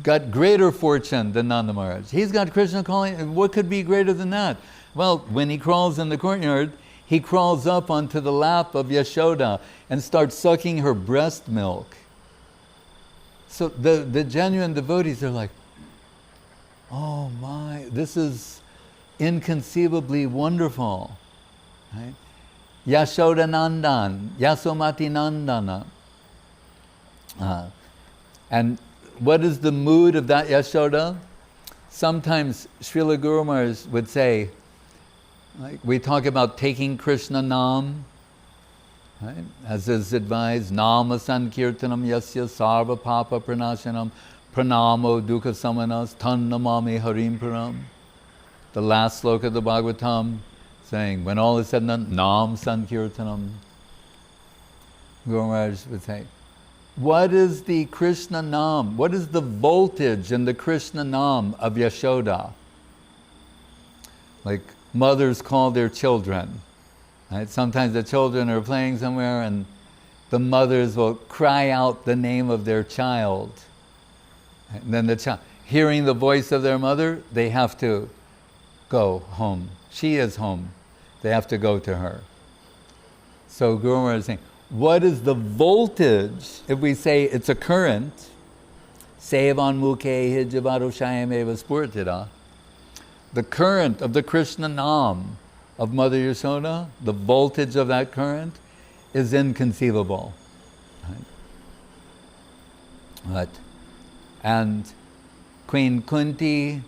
got greater fortune than Nanda Maharaj. He's got Krishna calling. What could be greater than that? Well, when he crawls in the courtyard, he crawls up onto the lap of Yashoda and starts sucking her breast milk. So the genuine devotees are like, oh my, this is inconceivably wonderful. Right? Yashoda Nandan, Yasomati Nandana. And what is the mood of that Yashoda? Sometimes Srila Guru Maharaj would say, we talk about taking Krishna Nam, right? As is advised, Nama Sankirtanam Yasya Sarva Papa Pranashanam Pranamo Dukkha Samanas Tan Namami Harim Param. The last sloka of the Bhagavatam saying, when all is said and done, Nam Sankirtanam. Guru Maharaj would say, what is the Krishna Nam? What is the voltage in the Krishna Nam of Yashoda? Like mothers call their children. Right? Sometimes the children are playing somewhere and the mothers will cry out the name of their child. And then the child, hearing the voice of their mother, they have to go home. She is home. They have to go to her. So Guru Maharaj is saying, what is the voltage, if we say it's a current, Sevan Mukhe Hijavaro Shayameva Spurtida, the current of the Krishna Nam of Mother Yashoda, the voltage of that current is inconceivable. Right? And Queen Kunti,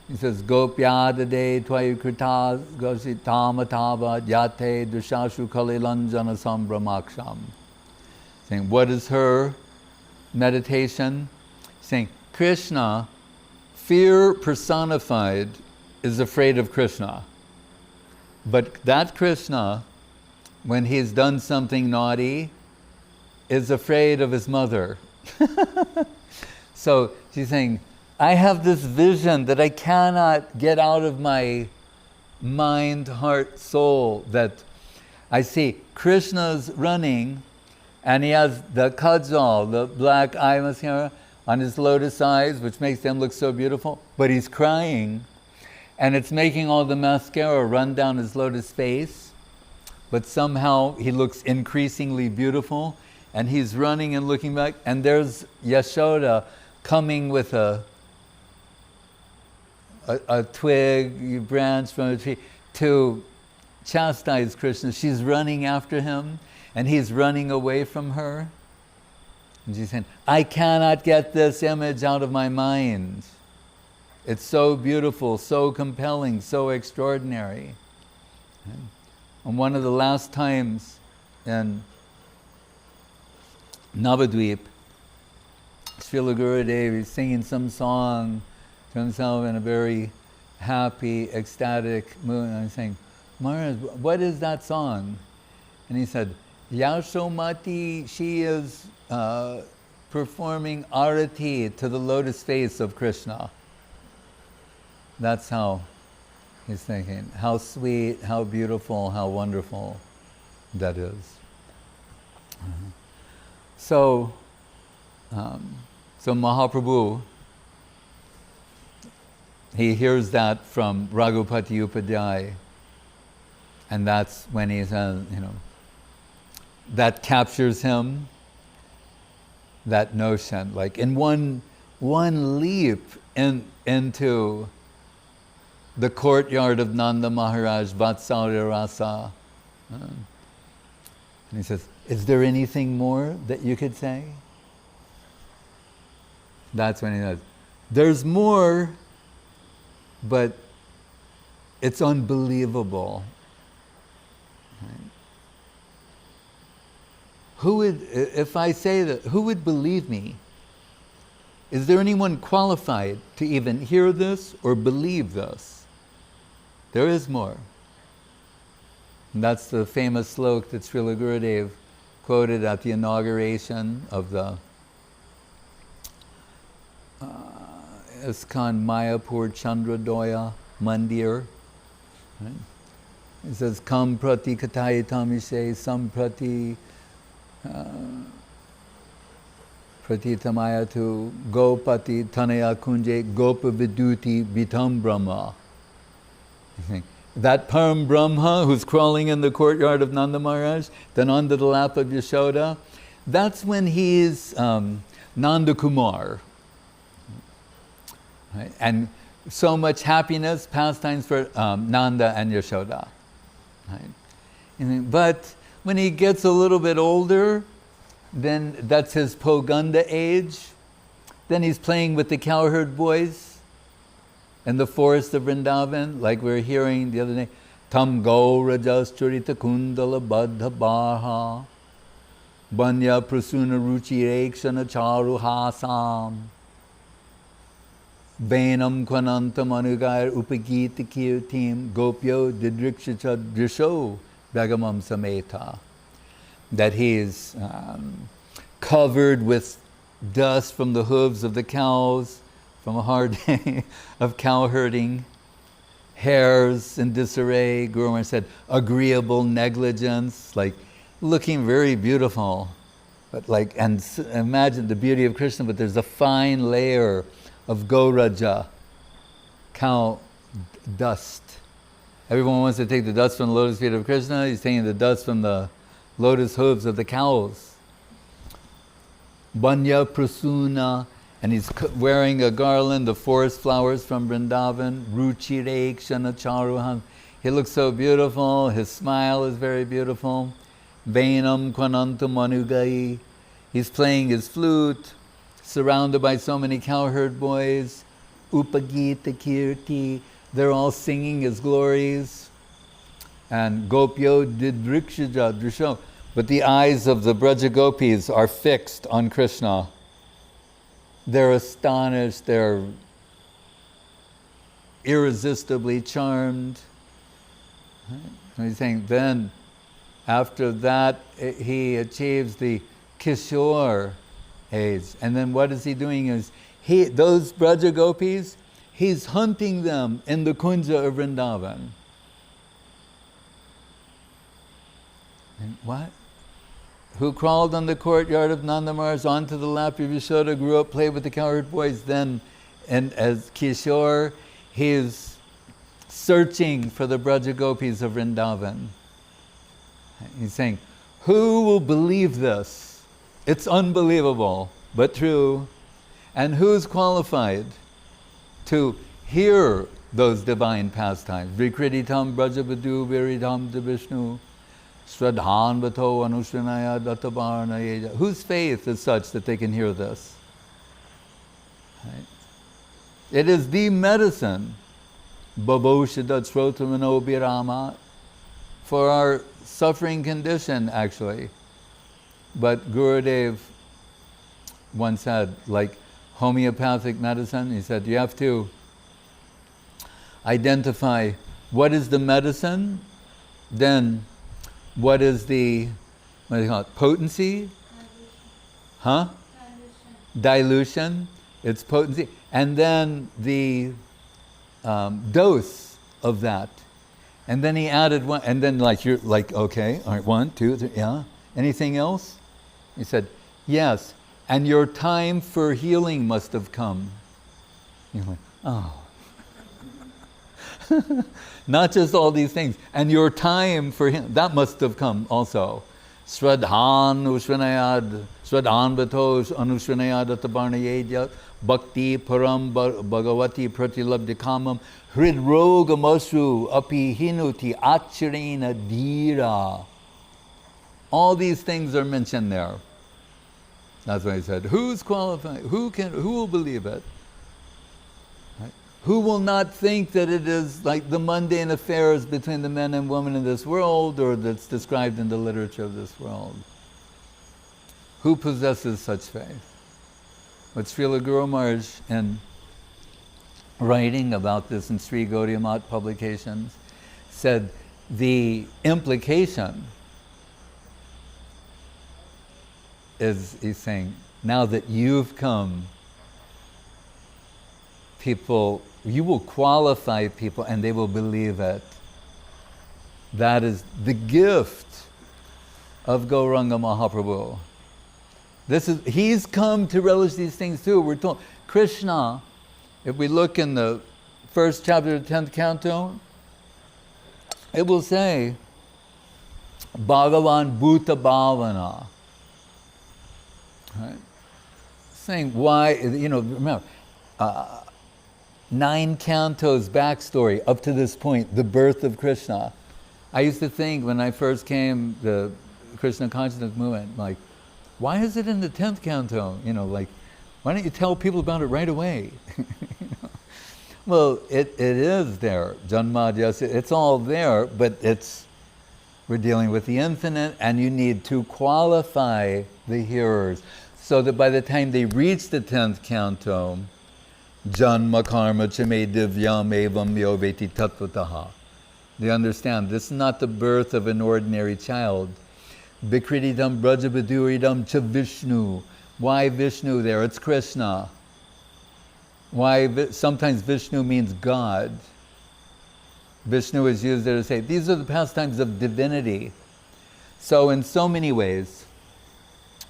he says, Gopyadade Twayukrita Gositamatava Yate Dushashu Kalilanjana Sambramaksham. Saying, what is her meditation? Saying, Krishna, fear personified, is afraid of Krishna. But that Krishna, when he's done something naughty, is afraid of his mother. So she's saying, I have this vision that I cannot get out of my mind, heart, soul, that I see Krishna's running and he has the kajal, the black eye mascara, on his lotus eyes, which makes them look so beautiful, but he's crying and it's making all the mascara run down his lotus face, but somehow he looks increasingly beautiful and he's running and looking back, and there's Yashoda coming with a twig, a branch from a tree, to chastise Krishna. She's running after him, and he's running away from her. And she's saying, I cannot get this image out of my mind. It's so beautiful, so compelling, so extraordinary. And one of the last times in Navadvip, Srila Gurudev is singing some song to himself in a very happy, ecstatic mood. And I'm saying, Maharaj, what is that song? And he said, Yashomati, she is performing arati to the lotus face of Krishna. That's how he's thinking. How sweet, how beautiful, how wonderful that is. So Mahaprabhu, he hears that from Raghupati Upadhyay, and that's when he says, that captures him, that notion, like in one leap into the courtyard of Nanda Maharaj, Vatsalya Rasa. And he says, is there anything more that you could say? That's when he says, there's more, but it's unbelievable. Right? Who would, if I say that, who would believe me? Is there anyone qualified to even hear this or believe this? There is more. And that's the famous slok that Srila Gurudev quoted at the inauguration of the ISKCON Mayapur Chandradoya Mandir. Right? It says, Kam prati katayatamishe samprati pratitamaya gopati tanaya kunje gopa viduti vitam brahma. That Param Brahma who's crawling in the courtyard of Nanda Maharaj, then onto the lap of Yashoda, that's when he's Nanda Kumar. Right? And so much happiness, pastimes for Nanda and Yashoda. Right? But when he gets a little bit older, then that's his Poganda age. Then he's playing with the cowherd boys in the forest of Vrindavan, like we were hearing the other day. Tam go rajas churita kundala baddha baha banya prasuna ruchi rekshana charu hasam venam kvanantam anugair upagita kirtim gopyo didrikshacha drisho Bhagamam Sameta. That he is covered with dust from the hooves of the cows, from a hard day of cow herding, hairs in disarray. Guru Maharaj said, agreeable negligence, like looking very beautiful. But like, and imagine the beauty of Krishna, but there's a fine layer of Gauraja, cow dust. Everyone wants to take the dust from the lotus feet of Krishna. He's taking the dust from the lotus hooves of the cows. Banya Prasuna, and he's wearing a garland of forest flowers from Vrindavan. Ruchire Kshana Charuham. He looks so beautiful, his smile is very beautiful. Vainam Kwanantam Manugai. He's playing his flute, surrounded by so many cowherd boys. Upagita Kirti. They're all singing his glories. And Gopyo Didrikshaja Drisho. But the eyes of the Braja Gopis are fixed on Krishna. They're astonished, they're irresistibly charmed. And he's saying, then after that, he achieves the Kishore age. And then what is he doing is, those Braja Gopis, he's hunting them in the Kunja of Vrindavan. And what? Who crawled on the courtyard of Nanda Maharaj onto the lap of Yashoda, grew up, played with the cowherd boys, then, and as Kishore, he is searching for the Braja Gopis of Vrindavan. He's saying, who will believe this? It's unbelievable, but true. And who's qualified to hear those divine pastimes? Vikriditam Brajabadu Viridam de Vishnu. Sradhan Vato Anushranaya Dattavarna Yeja. Whose faith is such that they can hear this? Right? It is the medicine, Baboshidat Srotamano Birama, for our suffering condition, actually. But Gurudev once said, like homeopathic medicine, he said, you have to identify what is the medicine, then what is the, what do you call it, potency? Huh? Dilution. It's potency. And then the dose of that. And then he added one, and then like you're like, okay, all right, 1, 2, 3, yeah. Anything else? He said, yes. And your time for healing must have come. You're like, oh. Not just all these things. And your time for him, that must have come also. Sradhan Ushranayad, Sradhan Batosh Anushranayad Atabarnayedya, Bhakti Param Bhagavati Pratilabdi Kamam, Hridroga Masru Api Hinuti Acharena Dhira. All these things are mentioned there. That's why he said, who's qualified? Who will believe it? Who will not think that it is like the mundane affairs between the men and women in this world, or that's described in the literature of this world? Who possesses such faith? But Srila Guru Maharaj, in writing about this in Sri Gaudiya Math publications, said the implication is, he's saying, now that you've come, people, you will qualify people and they will believe it. That is the gift of Gauranga Mahaprabhu. He's come to relish these things too. We're told, Krishna, if we look in the first chapter of the 10th canto, it will say, Bhagavan Bhuta Bhavana. Right? Saying why, remember, 9 cantos backstory up to this point, the birth of Krishna. I used to think when I first came, the Krishna consciousness movement, like, why is it in the 10th canto? Why don't you tell people about it right away? Well, it is there. Janmadhyasya, it's all there, but we're dealing with the infinite, and you need to qualify the hearers so that by the time they reach the 10th canto, Janma karma chame divyam evam yoveti tattvataha. They understand this is not the birth of an ordinary child. Vikrididam brajabaduridam cha Vishnu. Why Vishnu there? It's Krishna. Why? Sometimes Vishnu means God. Vishnu is used there to say, these are the pastimes of divinity. So in so many ways,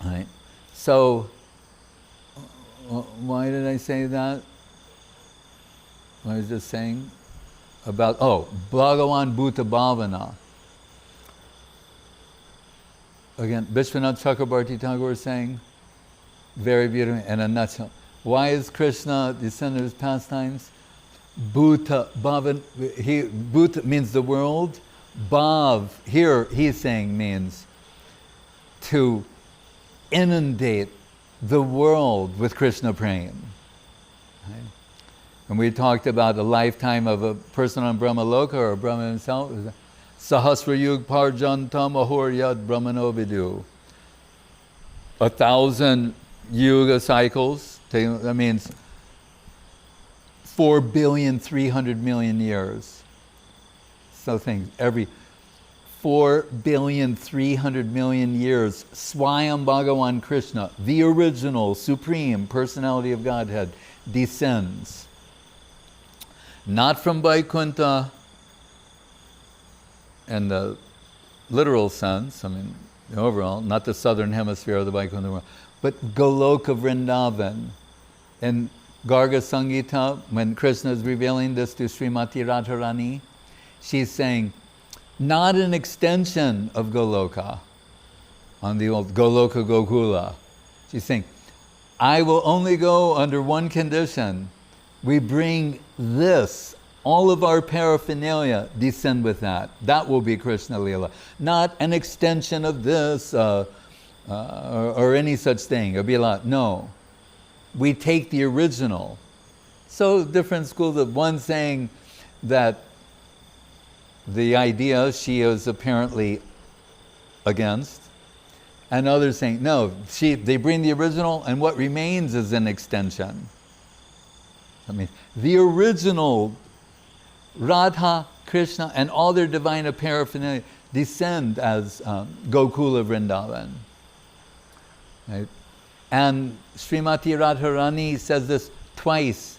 right? So, why did I say that? I was just saying about, Bhagavan Bhuta Bhavana. again, Vishwanath Chakrabarti Tagore is saying, very beautiful, in a nutshell. Why is Krishna descended his pastimes? Bhuta, Bhavan, Bhuta means the world. Bhav, here he's saying means to inundate the world with Krishna prema. Right? And we talked about a lifetime of a person on Brahma Loka or Brahma himself. Sahasra Yug Parjantam Ahor Yad Brahmano Vidu. 1,000 yuga cycles, that means 4,300,000,000 years. So think, every 4,300,000,000 years, Swayam Bhagavan Krishna, the original, supreme personality of Godhead, descends. Not from Vaikuntha in the literal sense, I mean, overall, not the southern hemisphere of the Vaikuntha world, but Goloka Vrindavan. In Garga Sangita, when Krishna is revealing this to Srimati Radharani, she's saying, not an extension of Goloka, on the old Goloka Gokula. She's saying, I will only go under one condition. We bring this, all of our paraphernalia, descend with that. That will be Krishna Lila. Not an extension of this, or any such thing. It'll be a lot. No. We take the original. So different schools of one saying that the idea she is apparently against, and others saying, no, they bring the original and what remains is an extension. I mean, the original Radha, Krishna, and all their divine paraphernalia descend as Gokula Vrindavan. Right? And Srimati Radharani says this twice,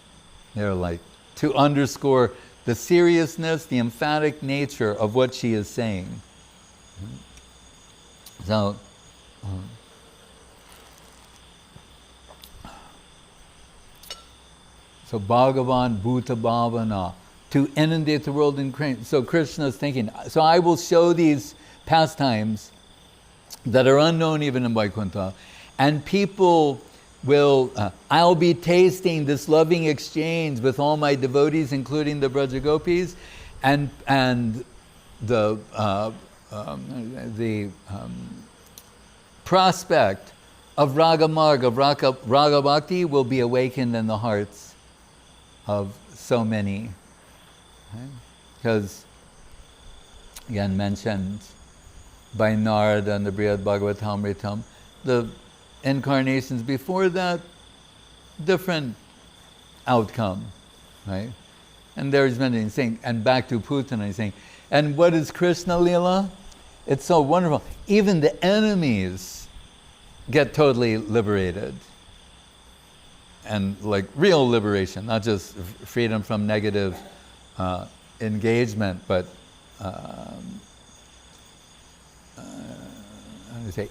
to underscore the seriousness, the emphatic nature of what she is saying. So, Bhagavan Bhuta Bhavana, to inundate the world in Krishna. So Krishna is thinking, so I will show these pastimes that are unknown even in Vaikuntha, and people will, I'll be tasting this loving exchange with all my devotees, including the Brajagopis, and the prospect of Raga Marga, Raga Bhakti will be awakened in the hearts of so many. Because, again, mentioned by Narada and the Brihad Bhagavatamritam, the incarnations before that, different outcome, right? And there's many saying, and back to Putana, he's saying, and what is Krishna Lila? It's so wonderful. Even the enemies get totally liberated. And like real liberation, not just freedom from negative engagement, but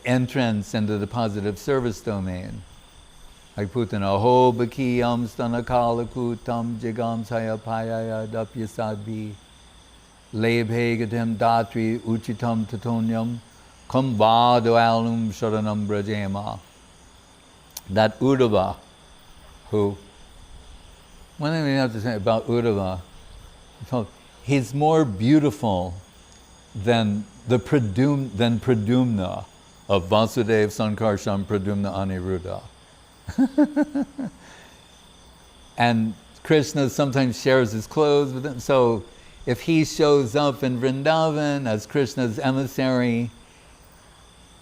entrance into the positive service domain. Like Putana, ho bakiyam stanakalakutam jigam sayapayaya dapyasadbi lebhegatam datri uchitam tatonyam kumbado alum sharanam brajema. That Uddhava, who, one thing we have to say about Uddhava, he's more beautiful than Pradumna of Vasudev, Sankarshan, Pradumna, Aniruddha. And Krishna sometimes shares his clothes with him. So if he shows up in Vrindavan as Krishna's emissary,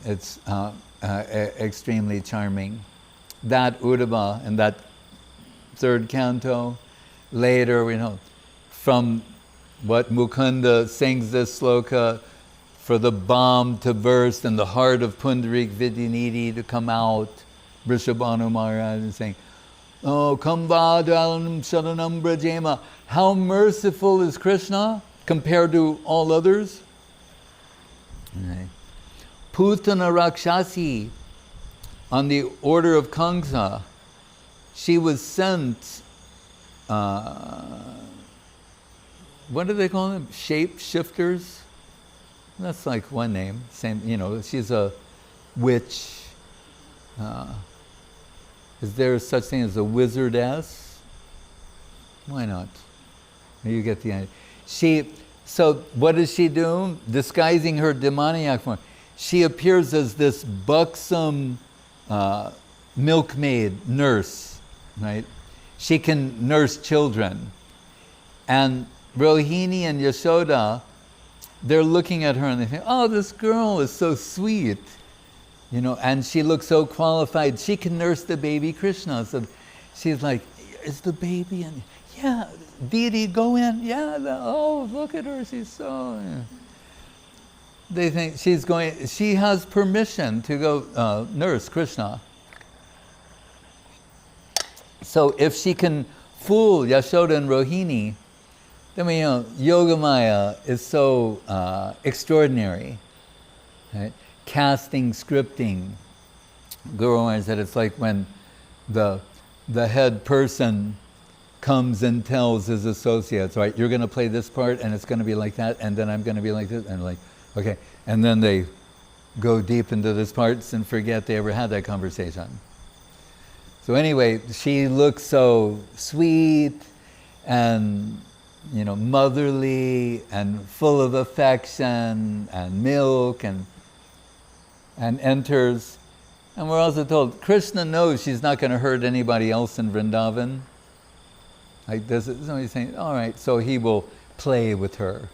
it's extremely charming. That Uddhava in that third canto, later we know from what Mukunda sings this sloka, for the bomb to burst and the heart of Pundarik Vidyanidhi to come out, Vrishabhanu Maharaj is saying, oh, Kambadalanam Sharanam Brajema. How merciful is Krishna compared to all others? Okay. Putana Rakshasi, on the order of Kamsa, she was sent, what do they call them? Shape shifters? That's like one name. Same, she's a witch. Is there such thing as a wizardess? Why not? You get the idea. So what does she do? Disguising her demoniac form, she appears as this buxom milkmaid, nurse, right? She can nurse children. And Rohini and Yashoda, they're looking at her and they think, oh, this girl is so sweet. And she looks so qualified. She can nurse the baby Krishna. So she's like, is the baby in? Yeah, Didi, go in. Yeah, oh, look at her. She's so... Yeah. They think she has permission to go nurse Krishna. So if she can fool Yashoda and Rohini, then Yogamaya is so extraordinary. Right? Casting, scripting. Guru Maharaj said it's like when the head person comes and tells his associates, right, you're going to play this part and it's going to be like that, and then I'm going to be like this, and like, okay. And then they go deep into these parts and forget they ever had that conversation. So anyway, she looks so sweet and, motherly and full of affection and milk and enters. And we're also told, Krishna knows she's not going to hurt anybody else in Vrindavan. Like this, somebody's saying, all right, so he will play with her.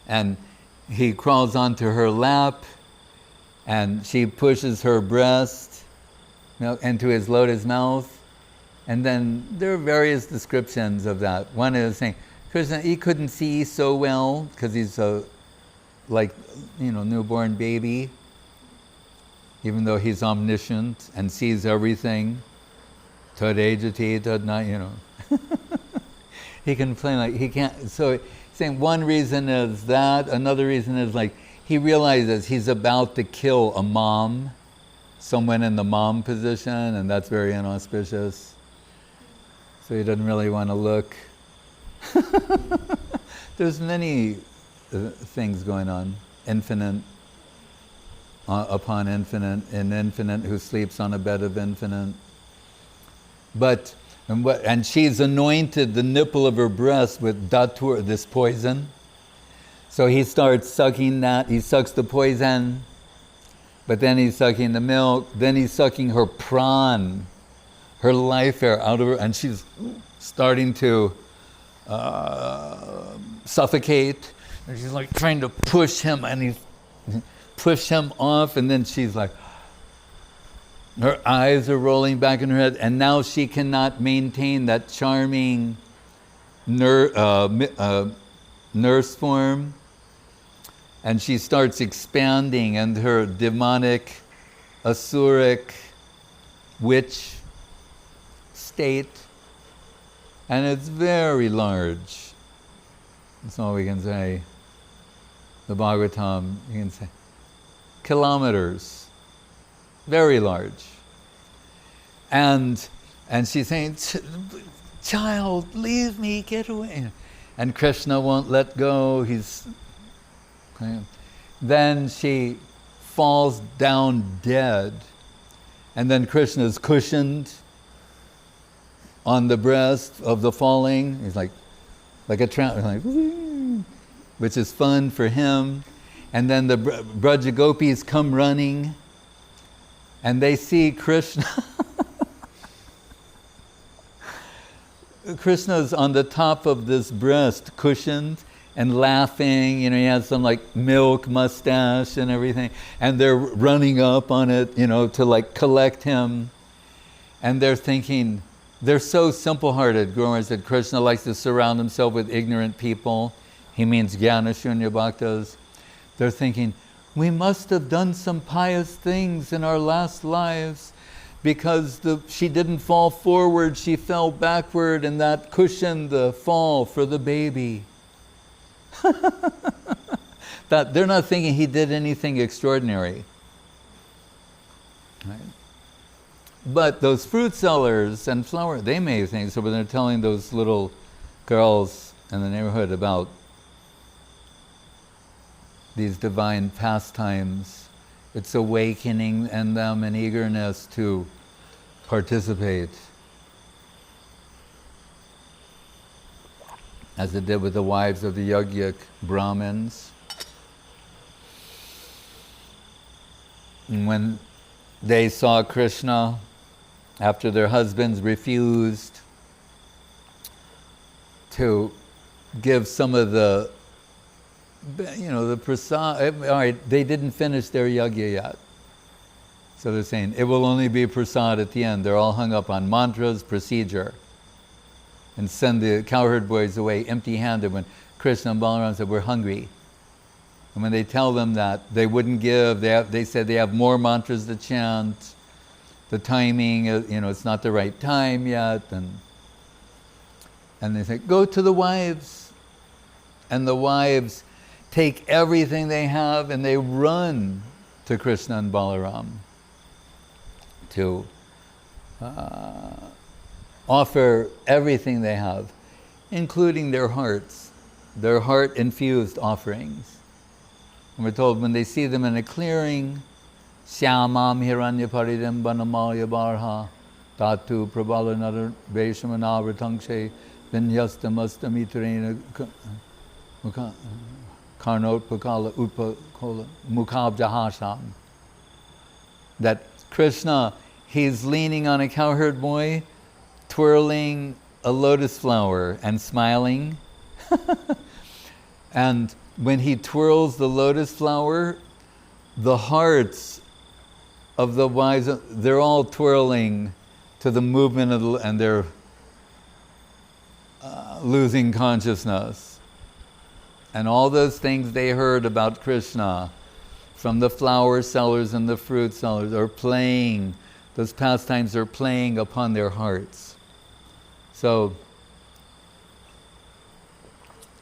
And he crawls onto her lap, and she pushes her breast into his lotus mouth. And then there are various descriptions of that. One is saying, Krishna, he couldn't see so well because he's a newborn baby, even though he's omniscient and sees everything. Tadejati, tad he can play he can't. So saying one reason is that, another reason is he realizes he's about to kill a mom, someone in the mom position, and that's very inauspicious. So he doesn't really want to look. There's many things going on. Infinite upon infinite, and infinite who sleeps on a bed of infinite. And she's anointed the nipple of her breast with datur, this poison. So he starts sucking that. He sucks the poison, but then he's sucking the milk. Then he's sucking her pran, her life air out of her, and she's starting to suffocate. And she's trying to push him, and he's push him off, and then she's her eyes are rolling back in her head, and now she cannot maintain that charming nurse form, and she starts expanding, and her demonic, asuric, witch state, and it's very large. That's all we can say. The Bhagavatam, you can say, kilometers. Very large. And she's saying, child, leave me, get away. And Krishna won't let go. Then she falls down dead. And then Krishna is cushioned on the breast of the falling. He's like a tramp, which is fun for him. And then the Braja Gopis come running, and they see Krishna. Krishna's on the top of this breast, cushioned and laughing. He has some milk mustache and everything. And they're running up on it, to collect him. And they're thinking, they're so simple-hearted. Guru Maharaj said Krishna likes to surround himself with ignorant people. He means jnana shunya bhaktas. They're thinking, we must have done some pious things in our last lives, because she didn't fall forward, she fell backward, and that cushioned the fall for the baby. That they're not thinking he did anything extraordinary. Right? But those fruit sellers and flower, they may think so, but they're telling those little girls in the neighborhood about these divine pastimes, It's awakening in them an eagerness to participate, as it did with the wives of the Yajnik Brahmins. And when they saw Krishna, after their husbands refused to give some of the, the prasad, all right, they didn't finish their yajna yet. So they're saying, it will only be prasad at the end. They're all hung up on mantras, procedure, and send the cowherd boys away empty-handed when Krishna and Balaram said, we're hungry. And when they tell them that, they wouldn't give. They said they have more mantras to chant. The timing, it's not the right time yet. And they say, go to the wives. And the wives take everything they have and they run to Krishna and Balaram to offer everything they have, including their hearts, their heart-infused offerings. And we're told when they see them in a clearing, Syamam hiranya paridam banamalya barha tatu prabala nadar veshamana vratangshe vinyastamastamitreena karnot pakala utpakola mukhabjahasham. That Krishna, he's leaning on a cowherd boy, twirling a lotus flower and smiling. And when he twirls the lotus flower, the hearts of the wives, they're all twirling to the movement of and they're losing consciousness. And all those things they heard about Krishna from the flower sellers and the fruit sellers are playing, those pastimes are playing upon their hearts. So,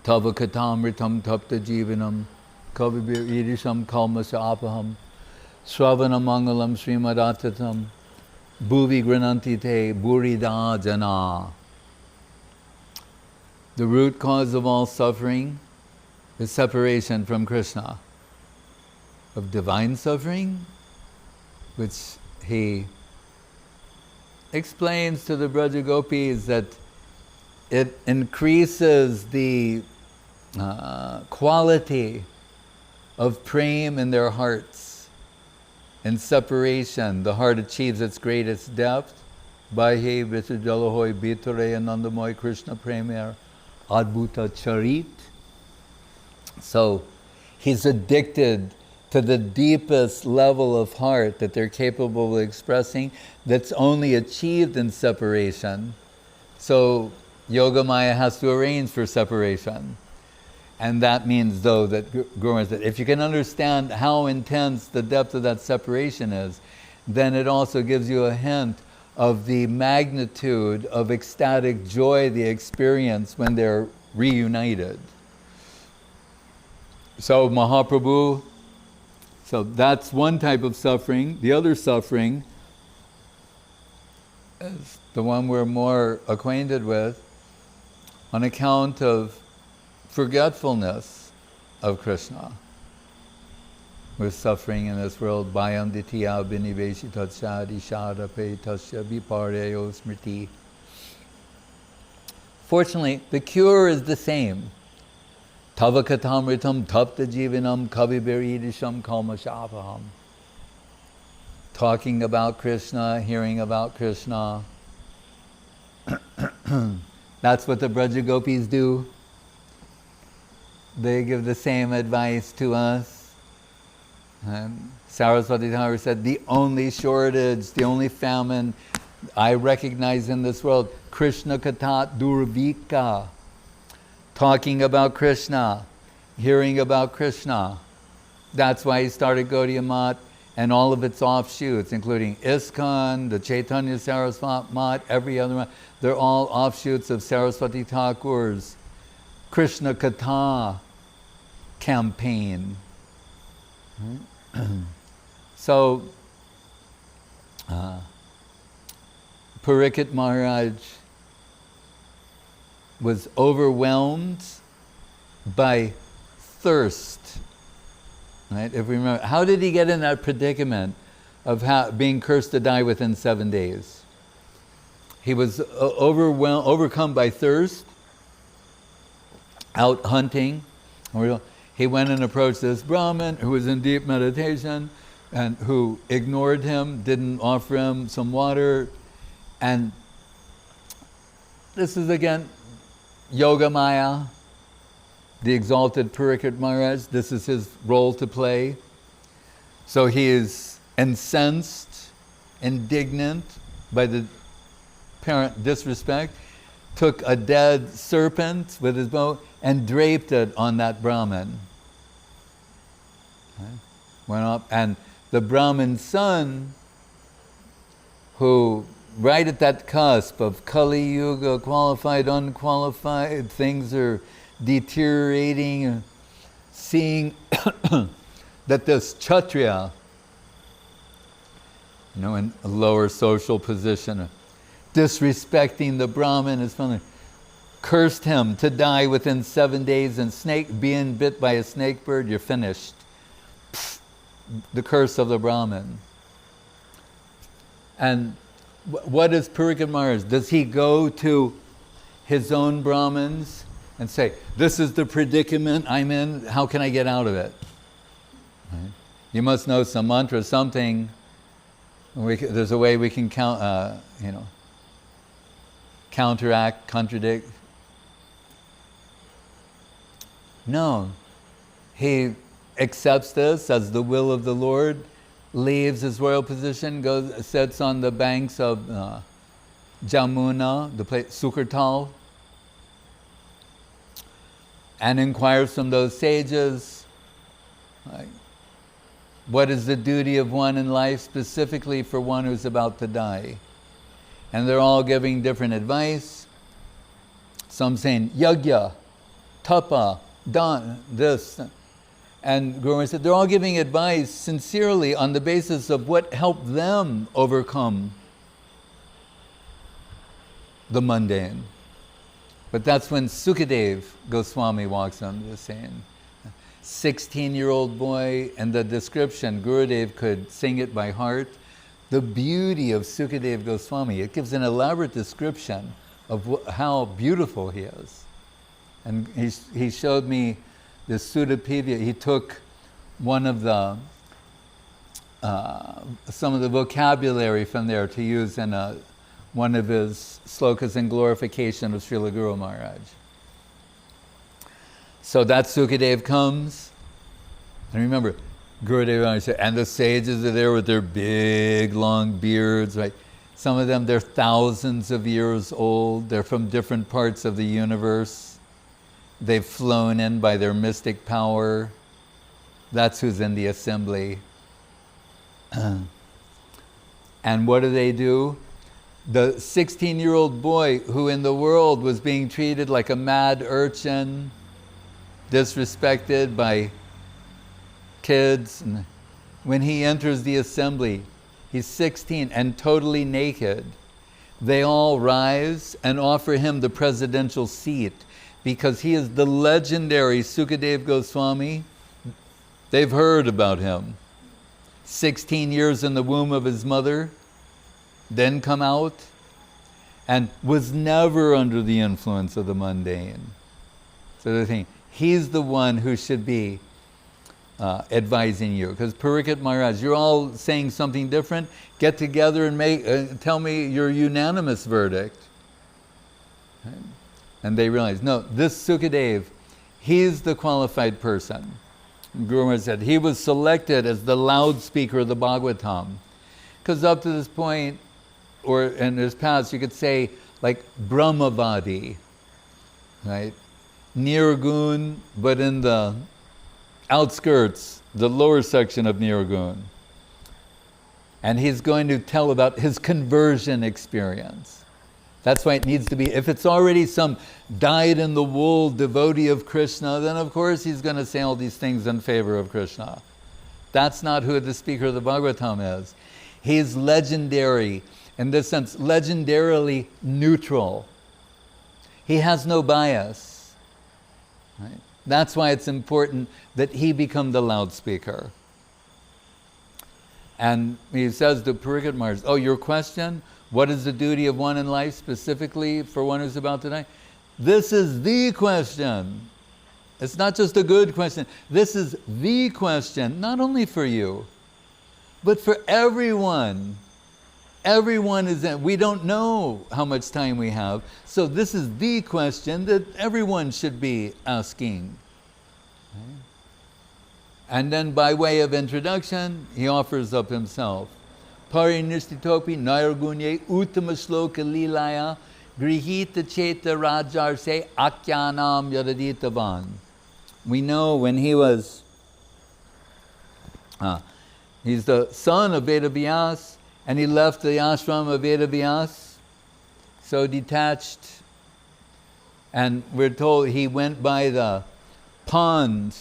Tava katamritam tapta jivanam kavibir irisham kalmasya apaham Sravana mangalam Srimad atatam bhuvi grananti te burida jana. The root cause of all suffering is separation from Krishna. Of divine suffering, which he explains to the Braja Gopis that it increases the quality of prem in their hearts. In separation, the heart achieves its greatest depth. Bahe Vishajalahoy Bitare Anandamoy Krishna Premier Adbhuta Charit. So he's addicted to the deepest level of heart that they're capable of expressing that's only achieved in separation. So Yogamaya has to arrange for separation. And that means, though, that Guru said, if you can understand how intense the depth of that separation is, then it also gives you a hint of the magnitude of ecstatic joy they experience when they're reunited. So Mahaprabhu, so that's one type of suffering. The other suffering is the one we're more acquainted with on account of forgetfulness of Krishna. We're suffering in this world. Bhayam ditya biniveshitatsya shadape tasya vipareo smriti. Fortunately, the cure is the same. Tava katamritam tapta jivanam kavibiridisham kalmashapaham. Talking about Krishna, hearing about Krishna. That's what the Braja Gopis do. They give the same advice to us. And Saraswati Thakur said, the only shortage, the only famine I recognize in this world, Krishna Katha Durvika. Talking about Krishna, hearing about Krishna. That's why he started Gaudiya Math and all of its offshoots, including ISKCON, the Chaitanya Saraswati Math, every other Math. They're all offshoots of Saraswati Thakur's Krishna Katha campaign. So, Parikshit Maharaj was overwhelmed by thirst Right? If we remember, how did he get in that predicament of being cursed to die within 7 days? He was overcome by thirst, out hunting. He went and approached this Brahmin who was in deep meditation and who ignored him, didn't offer him some water. And this is again Yoga Maya, the exalted Pariksit Maharaj. This is his role to play. So he is incensed, indignant by the apparent disrespect, took a dead serpent with his bow and draped it on that Brahmin. Okay. Went up, and the Brahmin's son, who right at that cusp of Kali Yuga, qualified, unqualified, things are deteriorating, seeing that this Kshatriya, in a lower social position, disrespecting the Brahmin, his father, cursed him to die within 7 days, and being bit by a snake bird, you're finished. The curse of the Brahmin. And what is Pariksit Maharaj? Does he go to his own Brahmins and say, this is the predicament I'm in, how can I get out of it? Right? You must know some mantra, something. There's a way we can counteract, contradict. No. He accepts this as the will of the Lord, leaves his royal position, sits on the banks of Jamuna, the place Sukartal, and inquires from those sages, like, what is the duty of one in life, specifically for one who's about to die? And they're all giving different advice. Some saying, yagya, tapa, dan, this. And Guru Maharaj said, they're all giving advice sincerely on the basis of what helped them overcome the mundane. But that's when Sukadeva Goswami walks on the scene. 16-year-old boy, and the description, Gurudev could sing it by heart. The beauty of Sukadeva Goswami, it gives an elaborate description of how beautiful he is. And he showed me this Sudapivya. He took one of the, some of the vocabulary from there to use in one of his slokas in glorification of Srila Guru Maharaj. So that Sukadeva comes, and remember, Gurudev said, and the sages are there with their big, long beards, right? Some of them, they're thousands of years old. They're from different parts of the universe. They've flown in by their mystic power. That's who's in the assembly. And what do? The 16-year-old boy who in the world was being treated like a mad urchin, disrespected by kids. And when he enters the assembly, he's 16 and totally naked. They all rise and offer him the presidential seat because he is the legendary Sukadeva Goswami. They've heard about him. 16 years in the womb of his mother, then come out, and was never under the influence of the mundane. So they're thinking, he's the one who should be advising you. Because Pariksit Maharaj, you're all saying something different. Get together and tell me your unanimous verdict. Okay? And they realize, no, this Sukadeva, he's the qualified person. Guru Maharaj said he was selected as the loudspeaker of the Bhagavatam. Because up to this point, or in his past, you could say like Brahmavadi, right? Nirgun, but in the outskirts, the lower section of Nirgun. And he's going to tell about his conversion experience. That's why it needs to be, if it's already some dyed-in-the-wool devotee of Krishna, then of course he's going to say all these things in favor of Krishna. That's not who the speaker of the Bhagavatam is. He's legendary, in this sense, legendarily neutral. He has no bias. Right? That's why it's important that he become the loudspeaker. And he says to Parikshit Maharaj, oh, your question, what is the duty of one in life specifically for one who's about to die? This is the question. It's not just a good question. This is the question, not only for you, but for everyone. Everyone is in. We don't know how much time we have, so this is the question that everyone should be asking. Okay. And then by way of introduction, he offers up himself. Parinistitopi nairgunye uttama shloka lilaya grihita cheta rajarse akyanam yadaditavan. We know when he was, he's the son of Vedavyas, and he left the ashram of Vedavyas, so detached. And we're told he went by the pond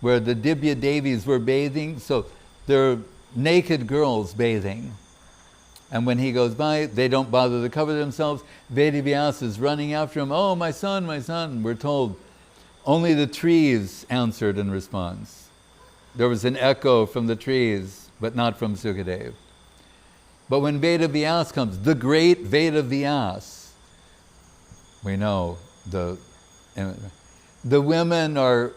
where the Dibya Devis were bathing, so there are naked girls bathing. And when he goes by, they don't bother to cover themselves. Vedavyas is running after him, oh, my son, my son. We're told only the trees answered in response. There was an echo from the trees, but not from Sukadeva. But when Vedavyas comes, the great Vedavyas, we know the women are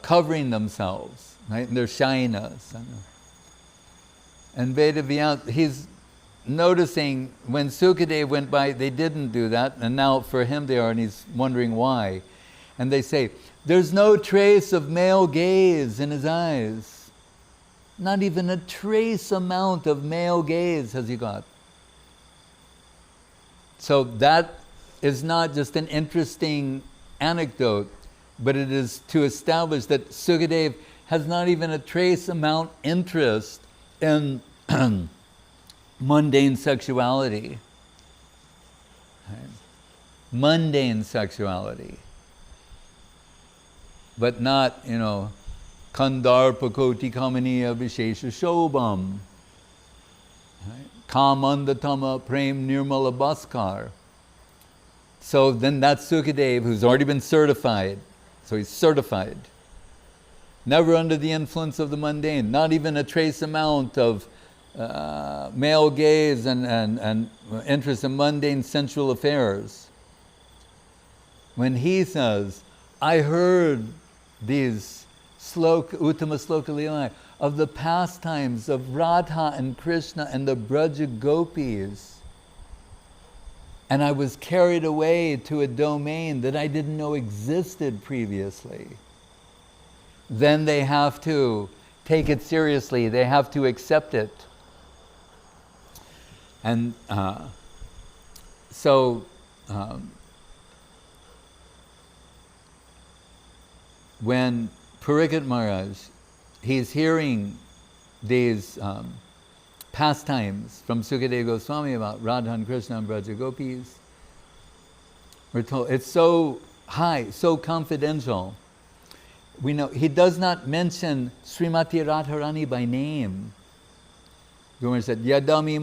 covering themselves, right? And they're shainas. And Vedavyas, he's noticing when Sukadeva went by, they didn't do that, and now for him they are, and he's wondering why. And they say, there's no trace of male gaze in his eyes. Not even a trace amount of male gaze has he got. So that is not just an interesting anecdote, but it is to establish that Sukadeva has not even a trace amount interest in mundane sexuality. Right? Mundane sexuality. But not, Kandarpakoti kamaniya vishesha shobham. Kamandatama prem nirmala bhaskar. So then that's Sukadeva, who's already been certified. So he's certified. Never under the influence of the mundane. Not even a trace amount of male gaze and interest in mundane sensual affairs. When he says, I heard these Uttama Sloka Lila of the pastimes of Radha and Krishna and the Braja Gopis, and I was carried away to a domain that I didn't know existed previously. Then they have to take it seriously. They have to accept it. And when Parikshit Maharaj, he's hearing these pastimes from Sukadeva Goswami about Radha and Krishna and Braja Gopis. We're told it's so high, so confidential. We know he does not mention Srimati Radharani by name. Guru said, Yadamiyam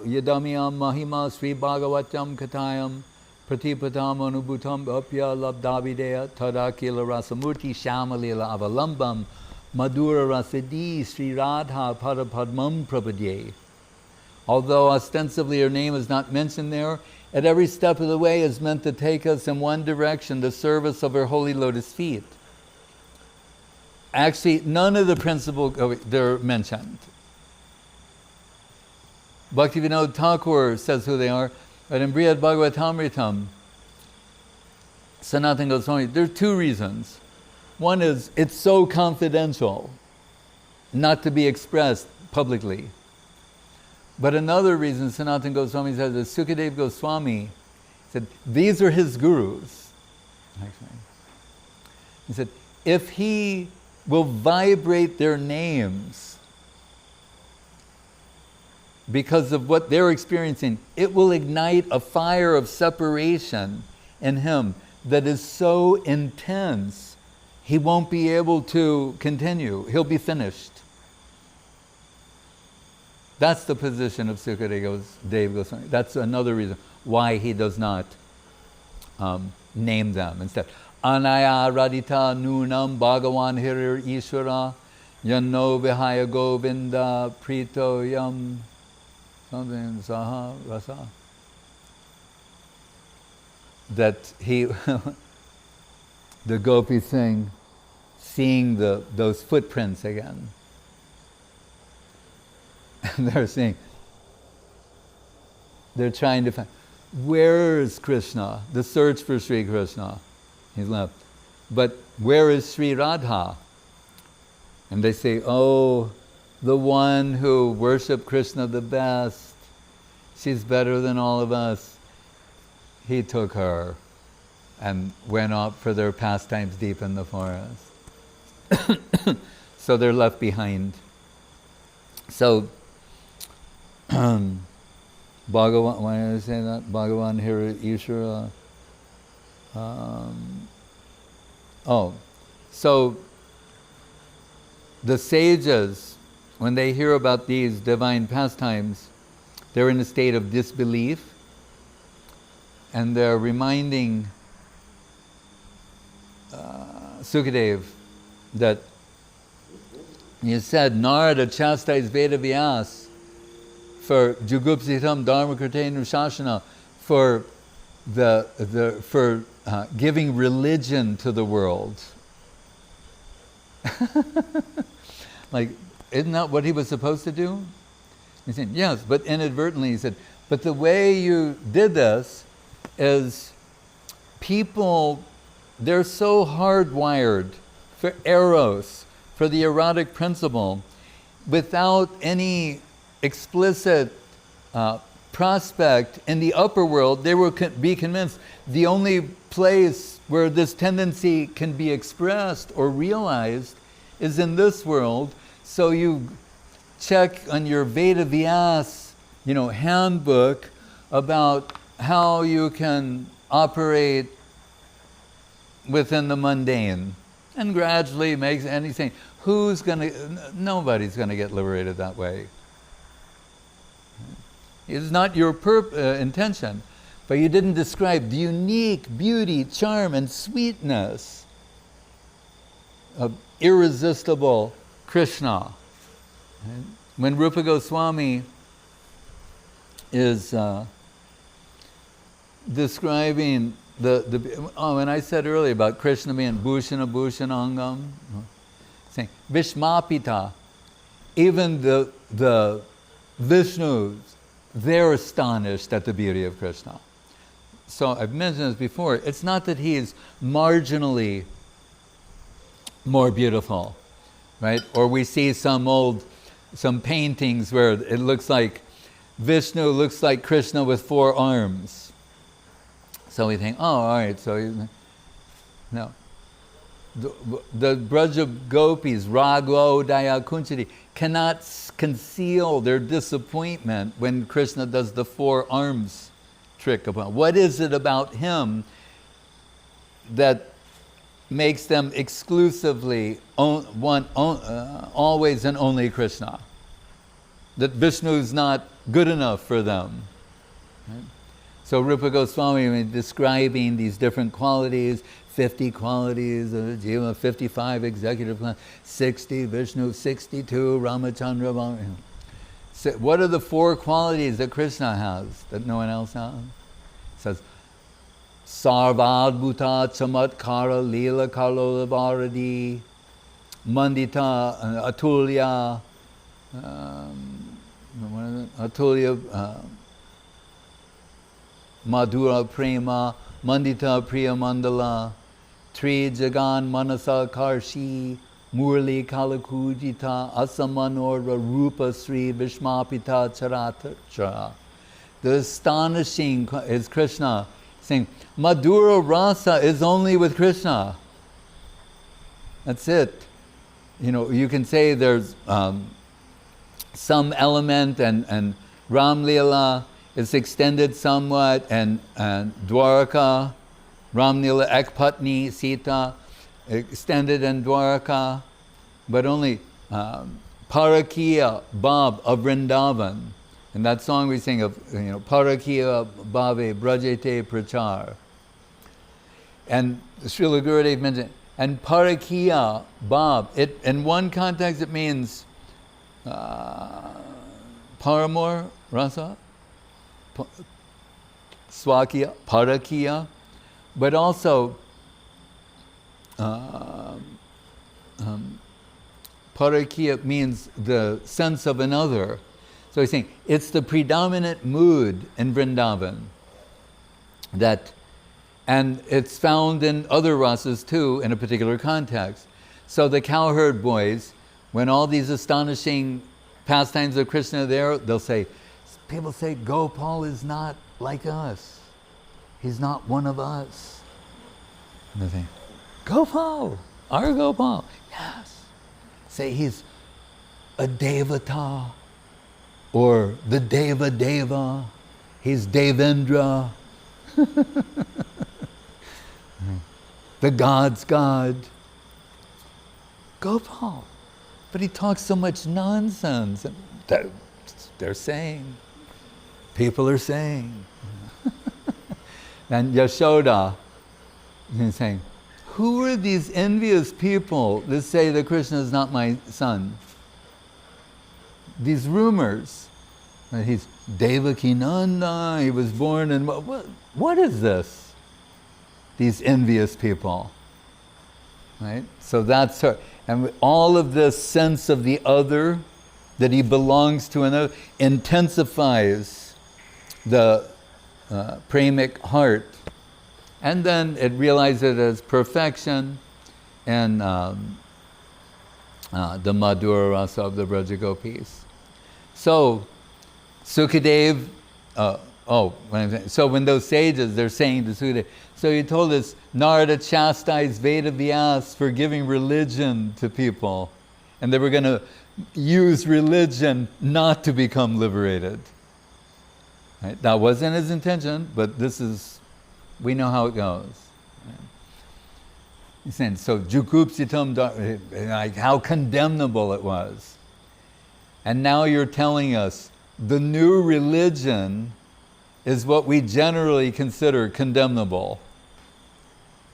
Mahima Sri Bhagavatam Kathayam Pratipatam Anubhutam Apya Labdavideya Tadakila Rasamurti Shamalila Avalambam Madhura Rasidi Sri Radha Padapadmam Prapadye. Although ostensibly her name is not mentioned there, at every step of the way is meant to take us in one direction, the service of her holy lotus feet. Actually, none of the principal, they're mentioned. Bhaktivinoda Thakur says who they are, but in Brihad Bhagavatamritam, Sanatana Goswami, there are two reasons. One is, it's so confidential, not to be expressed publicly. But another reason Sanatana Goswami says is Sukadeva Goswami said, these are his gurus. Actually. He said, if he will vibrate their names because of what they're experiencing, it will ignite a fire of separation in him that is so intense, he won't be able to continue. He'll be finished. That's the position of Sukadeva Goswami. That's another reason why he does not name them. Instead, Anaya radita nunam bhagavan hirir ishvara yanno vihaya govinda prito yam something saha rasa. That he, the gopis sing, seeing those footprints again. And they're saying, they're trying to find, where is Krishna? The search for Sri Krishna. He's left. But where is Sri Radha? And they say, oh, the one who worshiped Krishna the best. She's better than all of us. He took her and went off for their pastimes deep in the forest. So they're left behind. So, Bhagavan, why did I say that? Bhagavan Hira Ishvara. So the sages, when they hear about these divine pastimes, they're in a state of disbelief, and they're reminding Sukadeva that you said Narada chastised Vedavyas for Jugupsitam Dharmakarte Nushasana, for giving religion to the world. Like, isn't that what he was supposed to do? He said, yes, but inadvertently he said, but the way you did this is people, they're so hardwired for eros, for the erotic principle, without any explicit prospect in the upper world, they will be convinced the only place where this tendency can be expressed or realized is in this world. So you check on your Veda Vyas, handbook about how you can operate within the mundane, and gradually makes anything. Nobody's gonna get liberated that way. It's not your intention, but you didn't describe the unique beauty, charm, and sweetness of irresistible Krishna. When Rupa Goswami is describing and I said earlier about Krishna being Bhushana Bhushanangam, saying Vishmapita, even the Vishnus, they're astonished at the beauty of Krishna. So I've mentioned this before, it's not that he is marginally more beautiful, right? Or we see some paintings where it looks like Vishnu looks like Krishna with 4 arms. So we think, oh, all right, no. The Braja Gopis, Ragho Daya Kunchati, cannot conceal their disappointment when Krishna does the 4 arms trick. What is it about him that makes them exclusively always and only Krishna? That Vishnu is not good enough for them. Right? So Rupa Goswami describing these different qualities, 50 qualities of Jiva, 55 executive plans, 60 Vishnu, 62 Ramachandra. So what are the 4 qualities that Krishna has that no one else has? It says, Sarvadbhuta Chamatkara Leela Kalola Bharati Mandita Atulya Madhura Prema, Mandita Priya Mandala, Tri Jagan Manasa Karshi, Murli Kalakujita, Asamanora Rupa Sri Vishmapita Charatra. The astonishing is Krishna saying, Madhura Rasa is only with Krishna. That's it. You can say there's some element and Ram Leela is extended somewhat, and Dwaraka, Ram Leela Ekpatni Sita, extended in Dwaraka, but only Parakiya Bab of Vrindavan. And that song we sing of, Parakiya Bhave Brajete Prachar. And Srila Gurudev mentioned, and parakiya, bhav, in one context it means paramor, rasa, swakiya, parakiya, but also parakiya means the sense of another. So he's saying it's the predominant mood in Vrindavan that, and it's found in other rasas too in a particular context. So the cowherd boys, when all these astonishing pastimes of Krishna are there, they'll say, people say Gopal is not like us. He's not one of us. And they think, Gopal, our Gopal, yes. Say he's a Devata, or the Deva Deva, he's Devendra, the God's God. Gopal. But he talks so much nonsense. They're saying, people are saying. And Yashoda is saying, who are these envious people that say that Krishna is not my son? These rumors that he's Devakinanda, he was born in what is this? These envious people, right? So that's her, and all of this sense of the other, that he belongs to another, intensifies the pramic heart, and then it realizes it as perfection and the Madhura Rasa of the Brajagopis. So Sukadeva, so when those sages, they're saying to Sukadeva, so you told us Narada chastised Veda Vyas for giving religion to people, and they were going to use religion not to become liberated. Right? That wasn't his intention, but this is, we know how it goes. Right? He's saying, so Jukupsitam, like how condemnable it was. And now you're telling us the new religion is what we generally consider condemnable.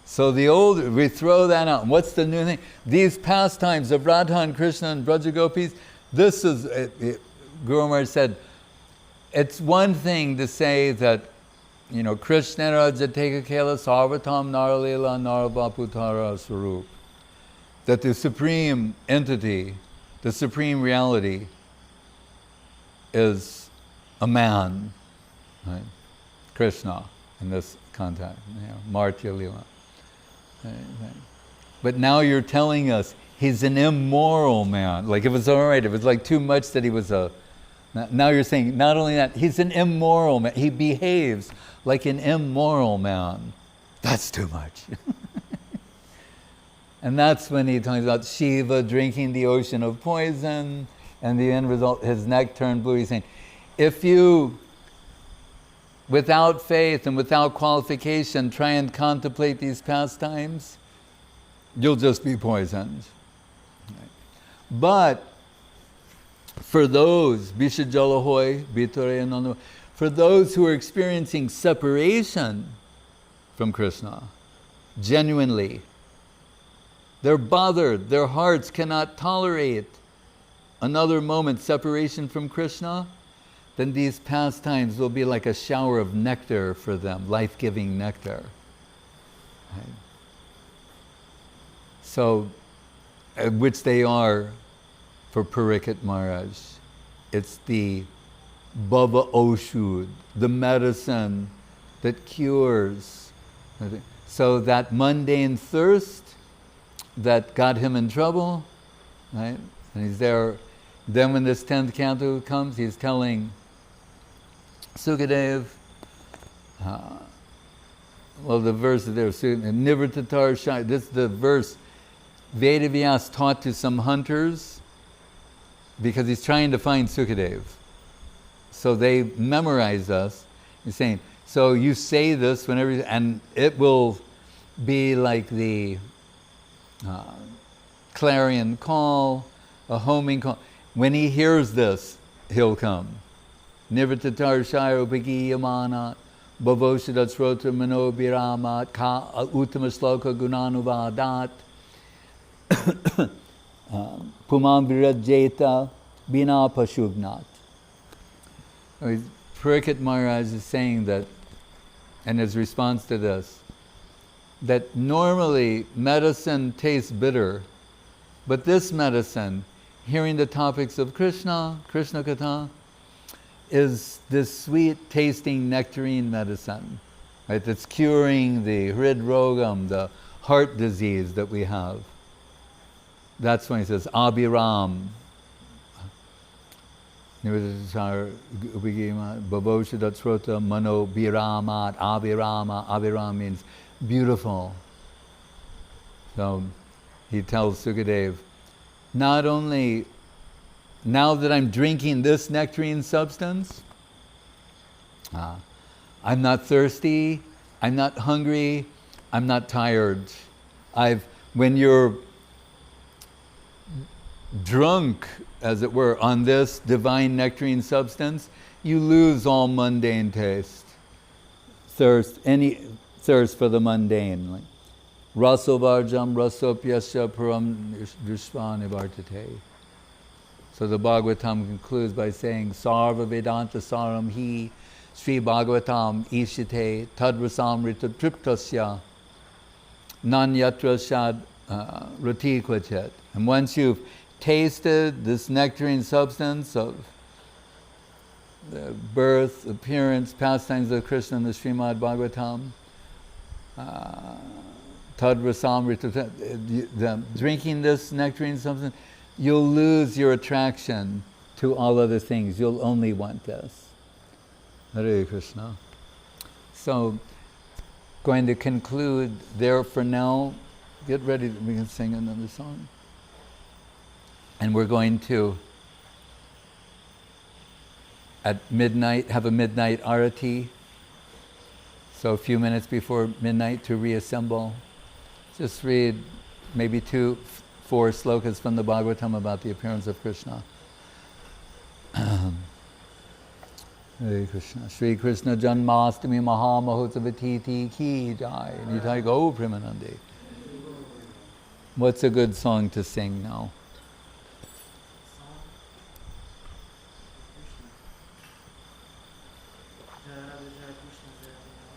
So the old, we throw that out. What's the new thing? These pastimes of Radha and Krishna and Brajagopis, this is, Guru Maharaj said, it's one thing to say that, you know, Krishna Rajateka Kela Sarvatam Naralila Narabaputara Sarup, that the supreme entity, the supreme reality is a man, right? Krishna in this context, you know, Martya Lila. But now you're telling us he's an immoral man. Like, it was all right, it was like too much that he was a... Now you're saying not only that, he's an immoral man. He behaves like an immoral man. That's too much. And that's when he talks about Shiva drinking the ocean of poison, and the end result, his neck turned blue. He's saying, if you, without faith and without qualification, try and contemplate these pastimes, you'll just be poisoned. But for those, for those who are experiencing separation from Krishna, genuinely, they're bothered, their hearts cannot tolerate another moment separation from Krishna, then these pastimes will be like a shower of nectar for them, life-giving nectar. Right? So, which they are for Parikshit Maharaj. It's the Bhava Oshud, the medicine that cures. So that mundane thirst that got him in trouble, right? And he's there. Then when this 10th canto comes, he's telling Sukadeva, well, the verse is there, Nivrtatar Shai, this is the verse Vedavyas taught to some hunters because he's trying to find Sukadeva. So they memorize us. He's saying, so you say this whenever, and it will be like the clarion call, a homing call. When he hears this, he'll come. Nivrtatar Shayo Bhagi Yamana Bhavoshidat srota mano biramat ka uttama sloka gunanuvadat pumam virajeta bina pashugnat. Pariksit Maharaj is saying that, in his response to this, that normally medicine tastes bitter, but this medicine, hearing the topics of Krishna, Krishna katha, is this sweet tasting nectarine medicine, right? That's curing the hridrogam, the heart disease that we have. That's when he says Abhiram. Bhavoshidat srota mano biramat abhirama. Abhiram means beautiful. So he tells Sukadeva, not only now that I'm drinking this nectarine substance, I'm not thirsty, I'm not hungry, I'm not tired. When you're drunk, as it were, on this divine nectarine substance, you lose all mundane taste, any thirst for the mundane. Like, rasovarjam rasopyasya param drishvanivartate. So the Bhagavatam concludes by saying, Sarva Vedanta Saram Hi Sri Bhagavatam Ishite Tadrasamrita Triptasya Nanyatra Shad Rati Kvachet. And once you've tasted this nectarine substance of the birth, appearance, pastimes of Krishna in the Srimad Bhagavatam, Tadrasamrita, drinking this nectarine substance, you'll lose your attraction to all other things. You'll only want this. Hare Krishna. So, going to conclude there for now. Get ready, we can sing another song. And we're going to, at midnight, have a midnight arati. So a few minutes before midnight to reassemble. Just read maybe 2-4 slokas from the Bhagavatam about the appearance of Krishna. Hare Krishna. Sri Krishna Janmashtami Mahamahotsavatiti Ki Jai. Nitai Go Premanande. What's a good song to sing now?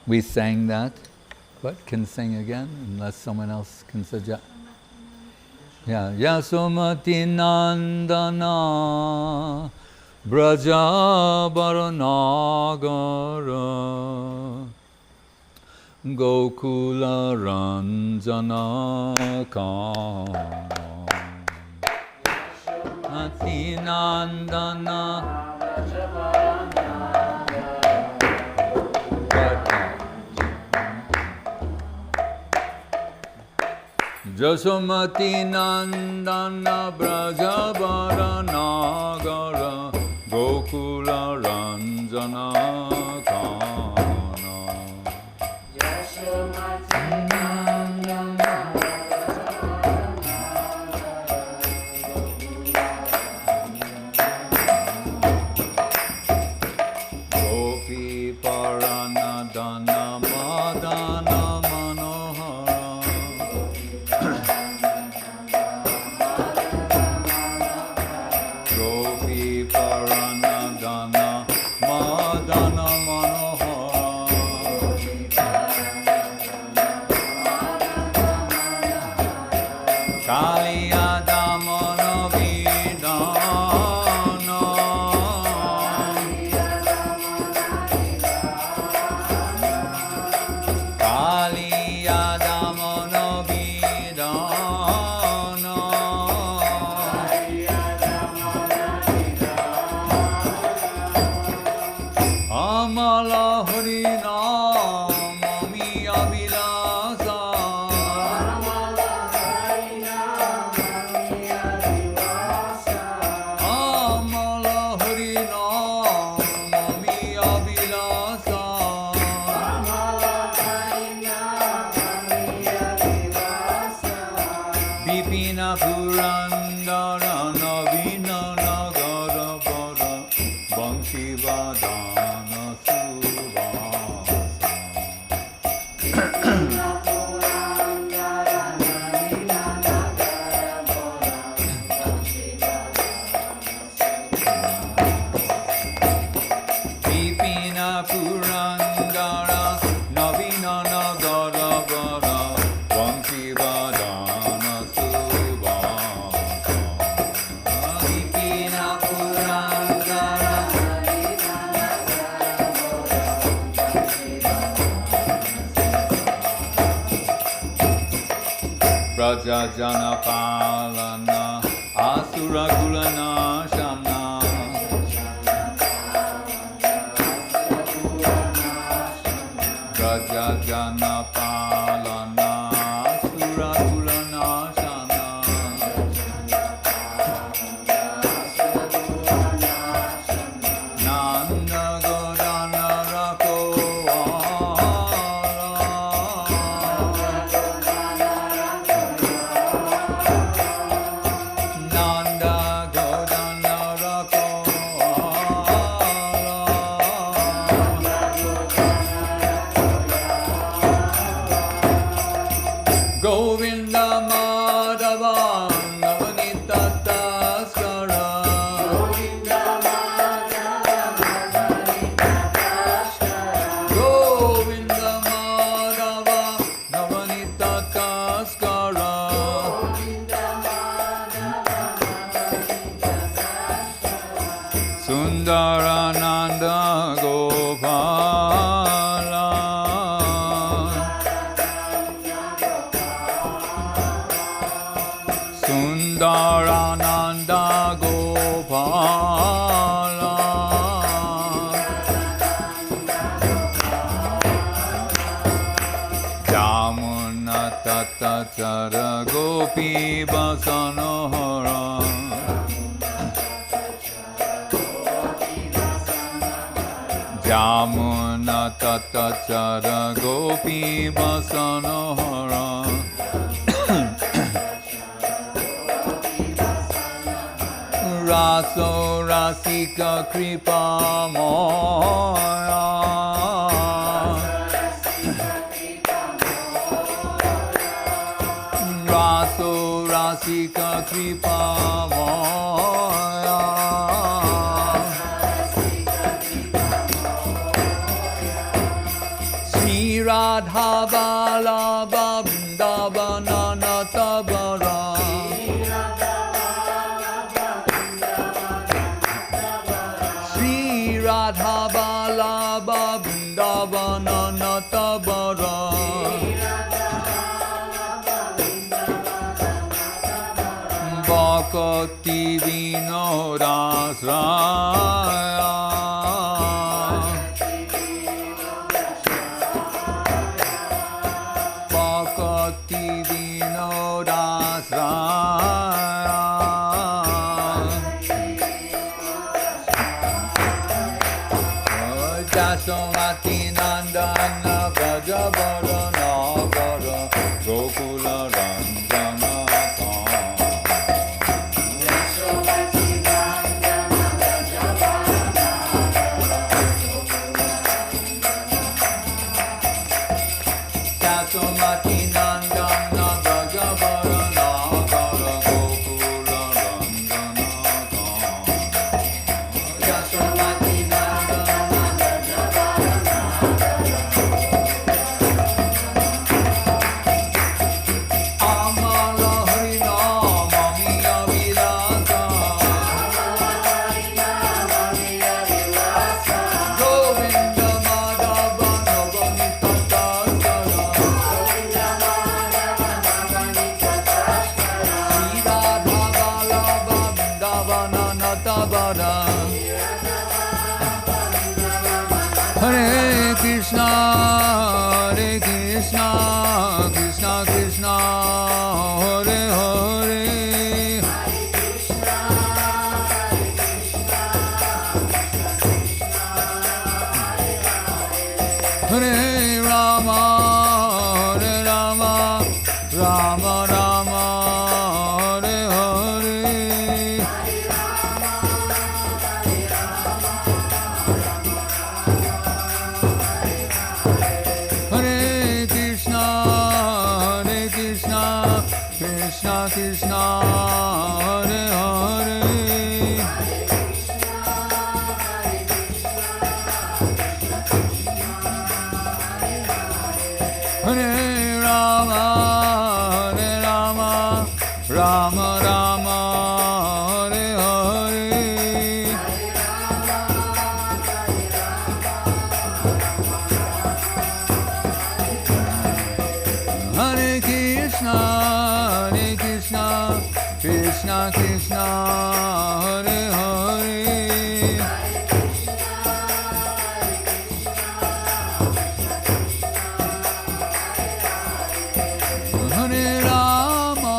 We sang that, but can sing again, unless someone else can suggest. Yeah, Yasomati Nandana Braja Baranagara Gokula Ranjana Kama Yasomati Nandana Jasomati Nandana Brajabara Nagara Gokula Ranjana Kana Jasomati Nandana Gopi Paranadana Madana Braja Jana Palana Asura Gulana Shana Braja Jana Palana Asura Gulana Shana Nanda Godana Rako Govinda Madhava Navanita Taskara Govinda Madhava Navanita Taskara Sundarananda Gopala Sundarananda Gopala Jamuna Tata Chara Gopi Vasanohara Jamuna Tata Chara Gopi Vasanohara Raso Rasika Kripa Moya Raso Rasika Kripa Moya Sri Radha Vallabha Vrindavana Natabara Radha Vallabha Vrindavana Natabara Bhakti Vinodasraya Bhakti Vinodasraya Jasomati Nandana Vrajavara Nagara Gokula Ranjana Jasomati Nandana Vrajavara Jasomati Nandana Vrajavara Nagara Gokula Ranjana Jasomati Hare Krishna, Krishna Krishna, Hare Hare. Hare Rama, Rama Rama, Hare Hare. Hare Krishna, Krishna Krishna, Hare Hare. Hare Rama, Rama Rama, Hare Hare. Hare Krishna, Krishna Krishna Hare Hare Hare Rama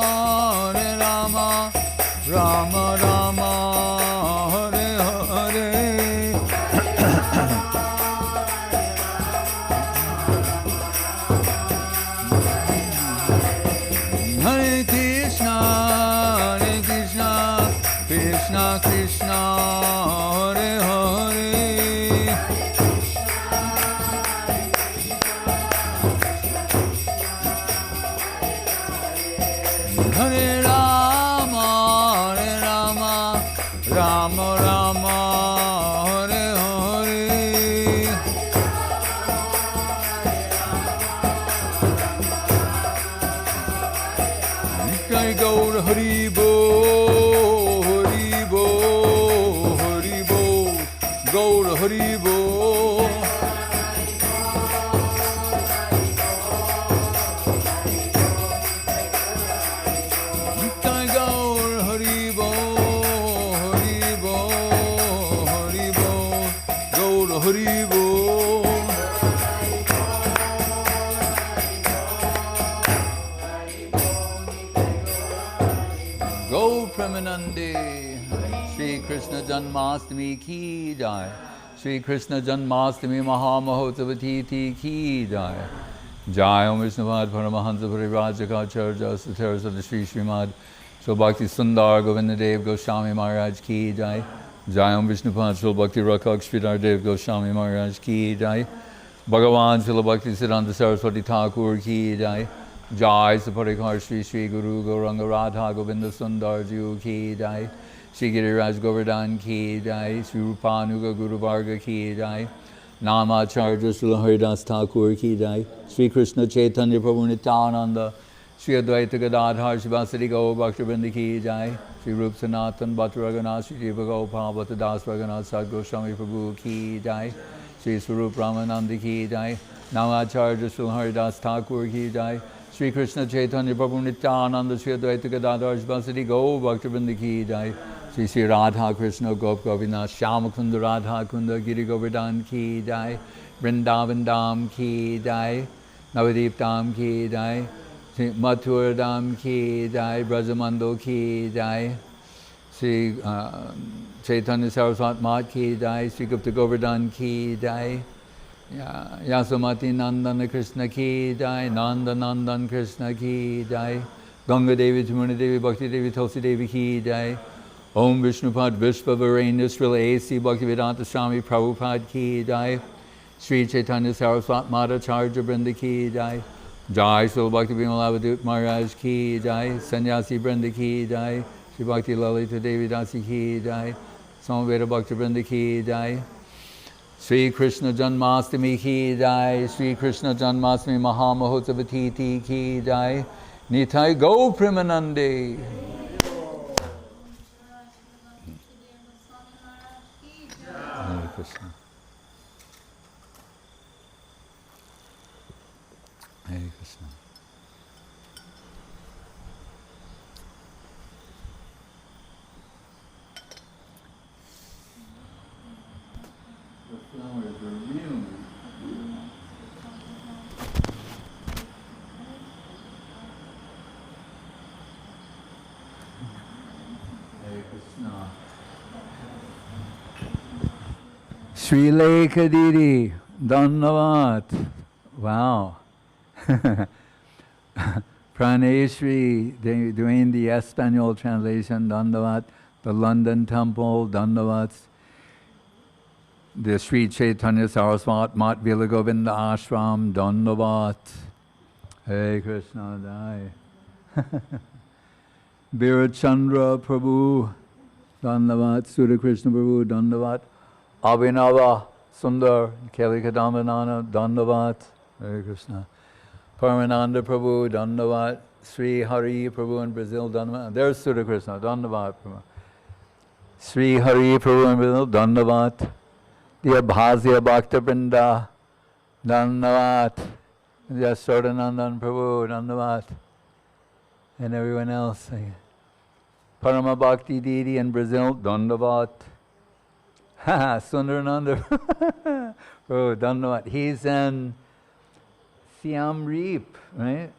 Rama Rama Hare Hare Hare Krishna Krishna Krishna Hare Hare Hare Rama Rama Rama Hare Hare Jai Gaur Hari Bol Hari Bol Hari Bol Gaur Hari Bol Jai Gaur Hari Bol Hari Bol Hari Bol Gaur Hari Bol Go Premanande Shri Krishna Janmashtami ki jai Shri Krishna Janmashtami Mahamahotsavatiti ki jai Jai Om Vishnupad Paramahansa Parivrajaka Sateras of the Sri Srimad Shri Bhakti Sundar Govindadev Goswami Maharaj ki jai Jai Om Vishnupad Shri Bhakti Rakak Sridhar Dev Goswami Maharaj ki jai Bhagavan Shri Bhakti Siddhanta Saraswati Thakur ki jai Jai Saparikar Shri Shri Guru Gauranga Radha Govinda Sundar Ju ki jai Shri Giriraj Govardhan ki jai Shri Rupanuga Guru Varga ki jai Namacharya Shri Haridas Thakur ki jai Shri Krishna Chaitanya Prabhu Nityananda Shri Advaita Gadadhar Shivasari Gaur Bhaktivinoda ki jai Shri Rup Sanatan Bhatta Raghunath Shri Jiva Gopal Bhatta Das Raghunath Sad Goswami Prabhu ki jai Shri Swarup Ramananda ki jai Namacharya Shri Haridas Thakur ki jai Shri Krishna Chaitanya Prabhu Nityananda Shri Advaita Gadadhar Shivasari Gaur Bhaktivinoda ki jai Shri Shri Radha Krishna Gop Govinath Shyamakunda Radha Kunda Giri Govardhan ki jai Vrindavan Dham ki jai Navadip Dham ki jai Shri Mathura Dham ki jai Brajamando ki jai Shri Chaitanya Saraswat Mat ki jai Shri Gupta Govardhan ki jai Yasomati Nandana Krishna ki jai Nanda Nandan Krishna ki jai Ganga Devi Jamuna Devi Bhakti Devi Tulsi Devi ki jai Om Vishnupad Vishva Varenya Srila A.C. Bhaktivedanta Swami Prabhupada ki jai Sri Chaitanya Saraswat Mata Charja Brinda ki jai Jai Srila Bhakti Vimalavadut Maharaj ki jai Sannyasi Brinda ki jai Sri Bhakti Lalita Devi Dasi ki jai Samaveda Bhakti Brinda ki jai Sri Krishna Janmashtami ki jai Sri Krishna Janmashtami Mahamahotsavatiti ki jai Nitai Go Premanande Hare Krishna Hare Krishna The flowers are really Hare Krishna Sri Lekha Didi, Dhanyavad. Wow. Praneshri doing the Espanol translation, Dhanyavad. The London Temple, Dhanyavad. The Sri Chaitanya Saraswat Mat Vila Govinda Ashram, Dhanyavad. Hare Krishna Dai. Birachandra Prabhu, Dhanyavad. Sudha Krishna Prabhu, Dhanyavad. Abhinava Sundar Kelikadamanana, Dhanyavad. Hare Krishna. Paramananda Prabhu, Dhanyavad. Sri Hari Prabhu in Brazil, Dhanyavad. There's Sudha Krishna, Dhanyavad Prabhu. Sri Hari Prabhu in Brazil, Dhanyavad. The Abhazya Bhakta Vrinda, Dhanyavad. Yasodanandan Prabhu, Dhanyavad. And everyone else. Parama Bhakti Deity in Brazil, Dandavat. Sundarananda. Oh, Dandavat. He's in Siam Reap, right?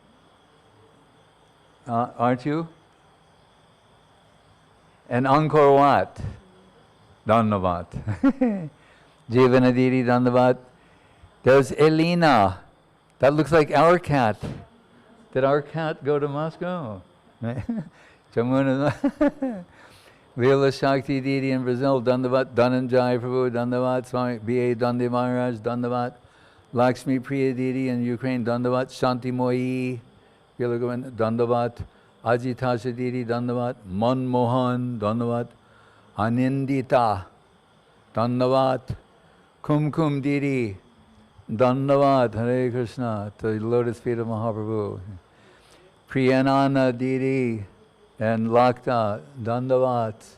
Aren't you? And Angkor Wat, Dandavat. Jivana Deity, Dandavat. There's Elena. That looks like our cat. Did our cat go to Moscow? Jamuna. Vila Shakti Deity in Brazil, Dandavat. Dhananjay Prabhu, Dandavat. Swami B.A. Dandi Maharaj, Dandavat. Lakshmi Priya Deity in Ukraine, Dandavat. Shanti Moyi, Dandavat. Ajitasha Deity, Dandavat. Manmohan, Dandavat. Anindita, Dandavat. Kumkum Deity, Dandavat. Hare Krishna, to the lotus feet of Mahaprabhu. Priyanana Deity and Lakta, Dandavat.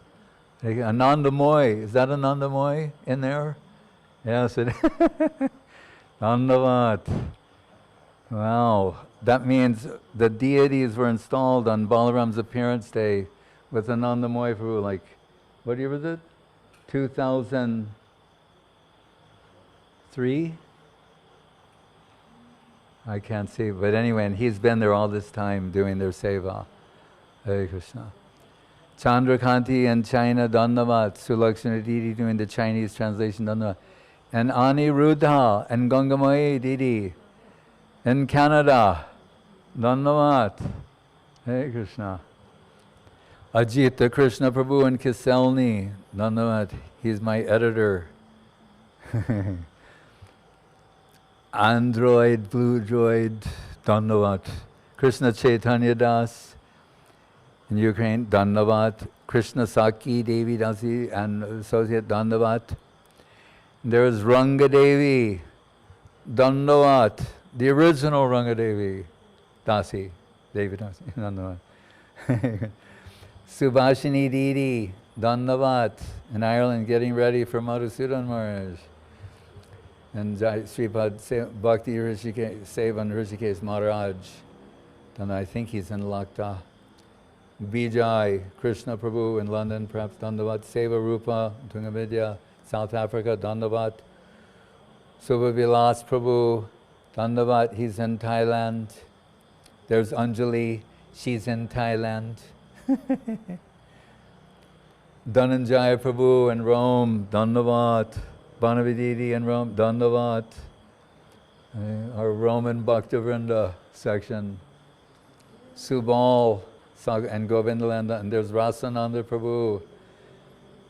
Anandamoy, is that Anandamoy in there? Yes, it is. Dandavat. Wow, that means the deities were installed on Balaram's appearance day with Anandamoy Prabhu, like, what year was it? 2003? I can't see, but anyway, and he's been there all this time doing their seva. Hare Krishna. Chandrakanti in China, Dandavat. Sulakshana Didi doing the Chinese translation, Dandavat. And Aniruddha and Gangamayi Didi in Canada, Dandavat. Hare Krishna. Ajita Krishna Prabhu in Kiselni, Dandavat. He's my editor. Android, Blue Droid, Dandavat. Krishna Chaitanya Das in Ukraine, Dandavat. Krishna Saki Devi Dasi and associate, Dandavat. There's Ranga Devi, Dandavat. The original Ranga Devi Dasi, Devi Dasi, Dandavat. Subhashini Didi, Dandavat in Ireland, getting ready for Madhusudan Maharaj. And Sripad Bhakti Sevan Rishikesh Maharaj. And I think he's in Lakta. Vijay Krishna Prabhu in London, perhaps Dandavat. Seva Rupa, Tungavidya, South Africa, Dandavat. Subha Vilas Prabhu, Dandavat, he's in Thailand. There's Anjali, she's in Thailand. Dhananjaya Prabhu in Rome, Dandavat. Banavididi in Rome, Dandavat. Our Roman Bhaktivinoda section. Subal and Govindalanda, and there's Rasananda Prabhu.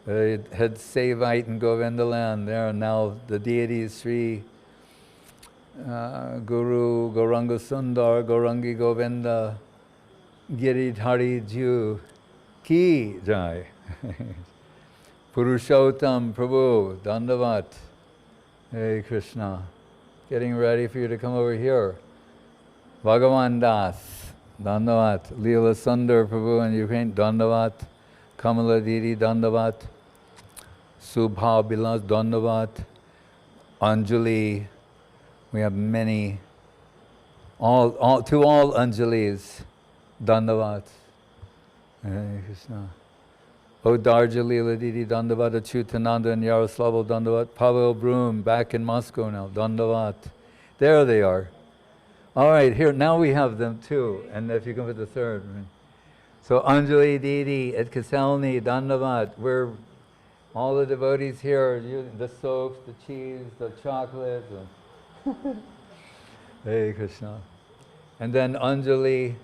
Head Sevite in Govindaland. There are now the deities Sri Guru, Gauranga Sundar, Gaurangi Govinda, Giridhari Ju, Ki Jai. Purushottam Prabhu, Dandavat. Hey Krishna. Getting ready for you to come over here. Bhagavan Das, Dandavat. Leela Sundar Prabhu in Ukraine, Dandavat. Kamala Didi, Dandavat. Subha Bilas, Dandavat. Anjali. We have many. To all Anjalis, Dandavat. Hare Krishna. O Darjalila Didi, Dandavat. Achyutananda and Yaroslavo, Dandavat. Pavel Broom, back in Moscow now, Dandavat. There they are. All right, here, now we have them too. And if you come with the third. So Anjali Didi at Kaselni, Dandavat. We're all the devotees here, the soaps, the cheese, the chocolate. Hare Krishna. And then Anjali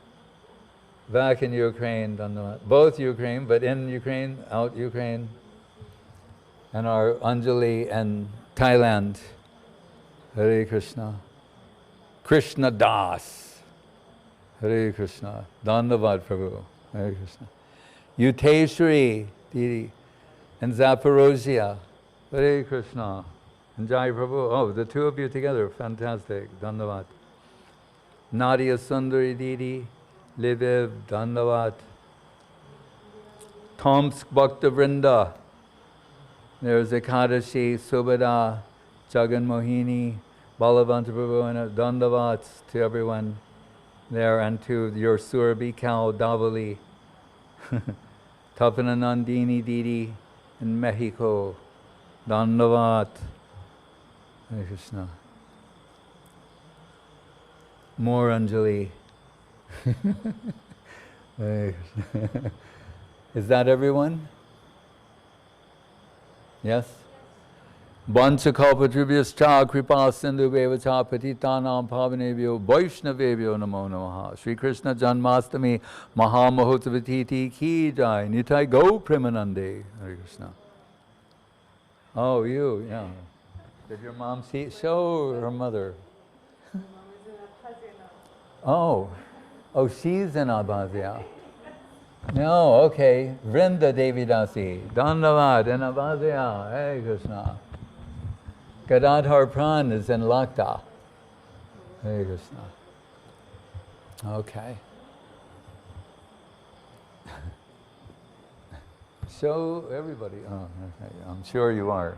back in Ukraine, Dandavat. Both Ukraine, but in Ukraine, out Ukraine. And our Anjali and Thailand. Hare Krishna. Krishna Das. Hare Krishna. Dandavat Prabhu. Hare Krishna. Yuteshri Didi. And Zaporozhia. Hare Krishna. And Jai Prabhu. Oh, the two of you together. Fantastic. Dandavat. Nadia Sundari Didi. Lviv. Dandavat. Tomsk Bhakta Vrinda. There's Ekadashi, Subhada, Jagan Mohini, Balavanta Prabhu, and Dandavats to everyone there, and to your Surabhi cow, Davali. Tapana Nandini Didi in Mexico. Dandavat. Hare Krishna. More Anjali. Hare Krishna. Is that everyone? Yes? Vanchakalpatribhyascha kripa sindhu bevata patitanam pavanebhyo vaishnavebhyo namo namaha. Sri Krishna Janmashtami Mahamahotsavatiti ki jai. Nitai go premanande. Hare Krishna. Oh, you, yeah. Did your mom see? Show her mother. Oh, she's in Abhazia. No, okay. Vrinda Devi Dasi. Dandavad in Abhazia. Hey, Krishna. Gadadhar Pran is in Lakta. Hey, Krishna. Okay. Show everybody. Oh, okay. I'm sure you are.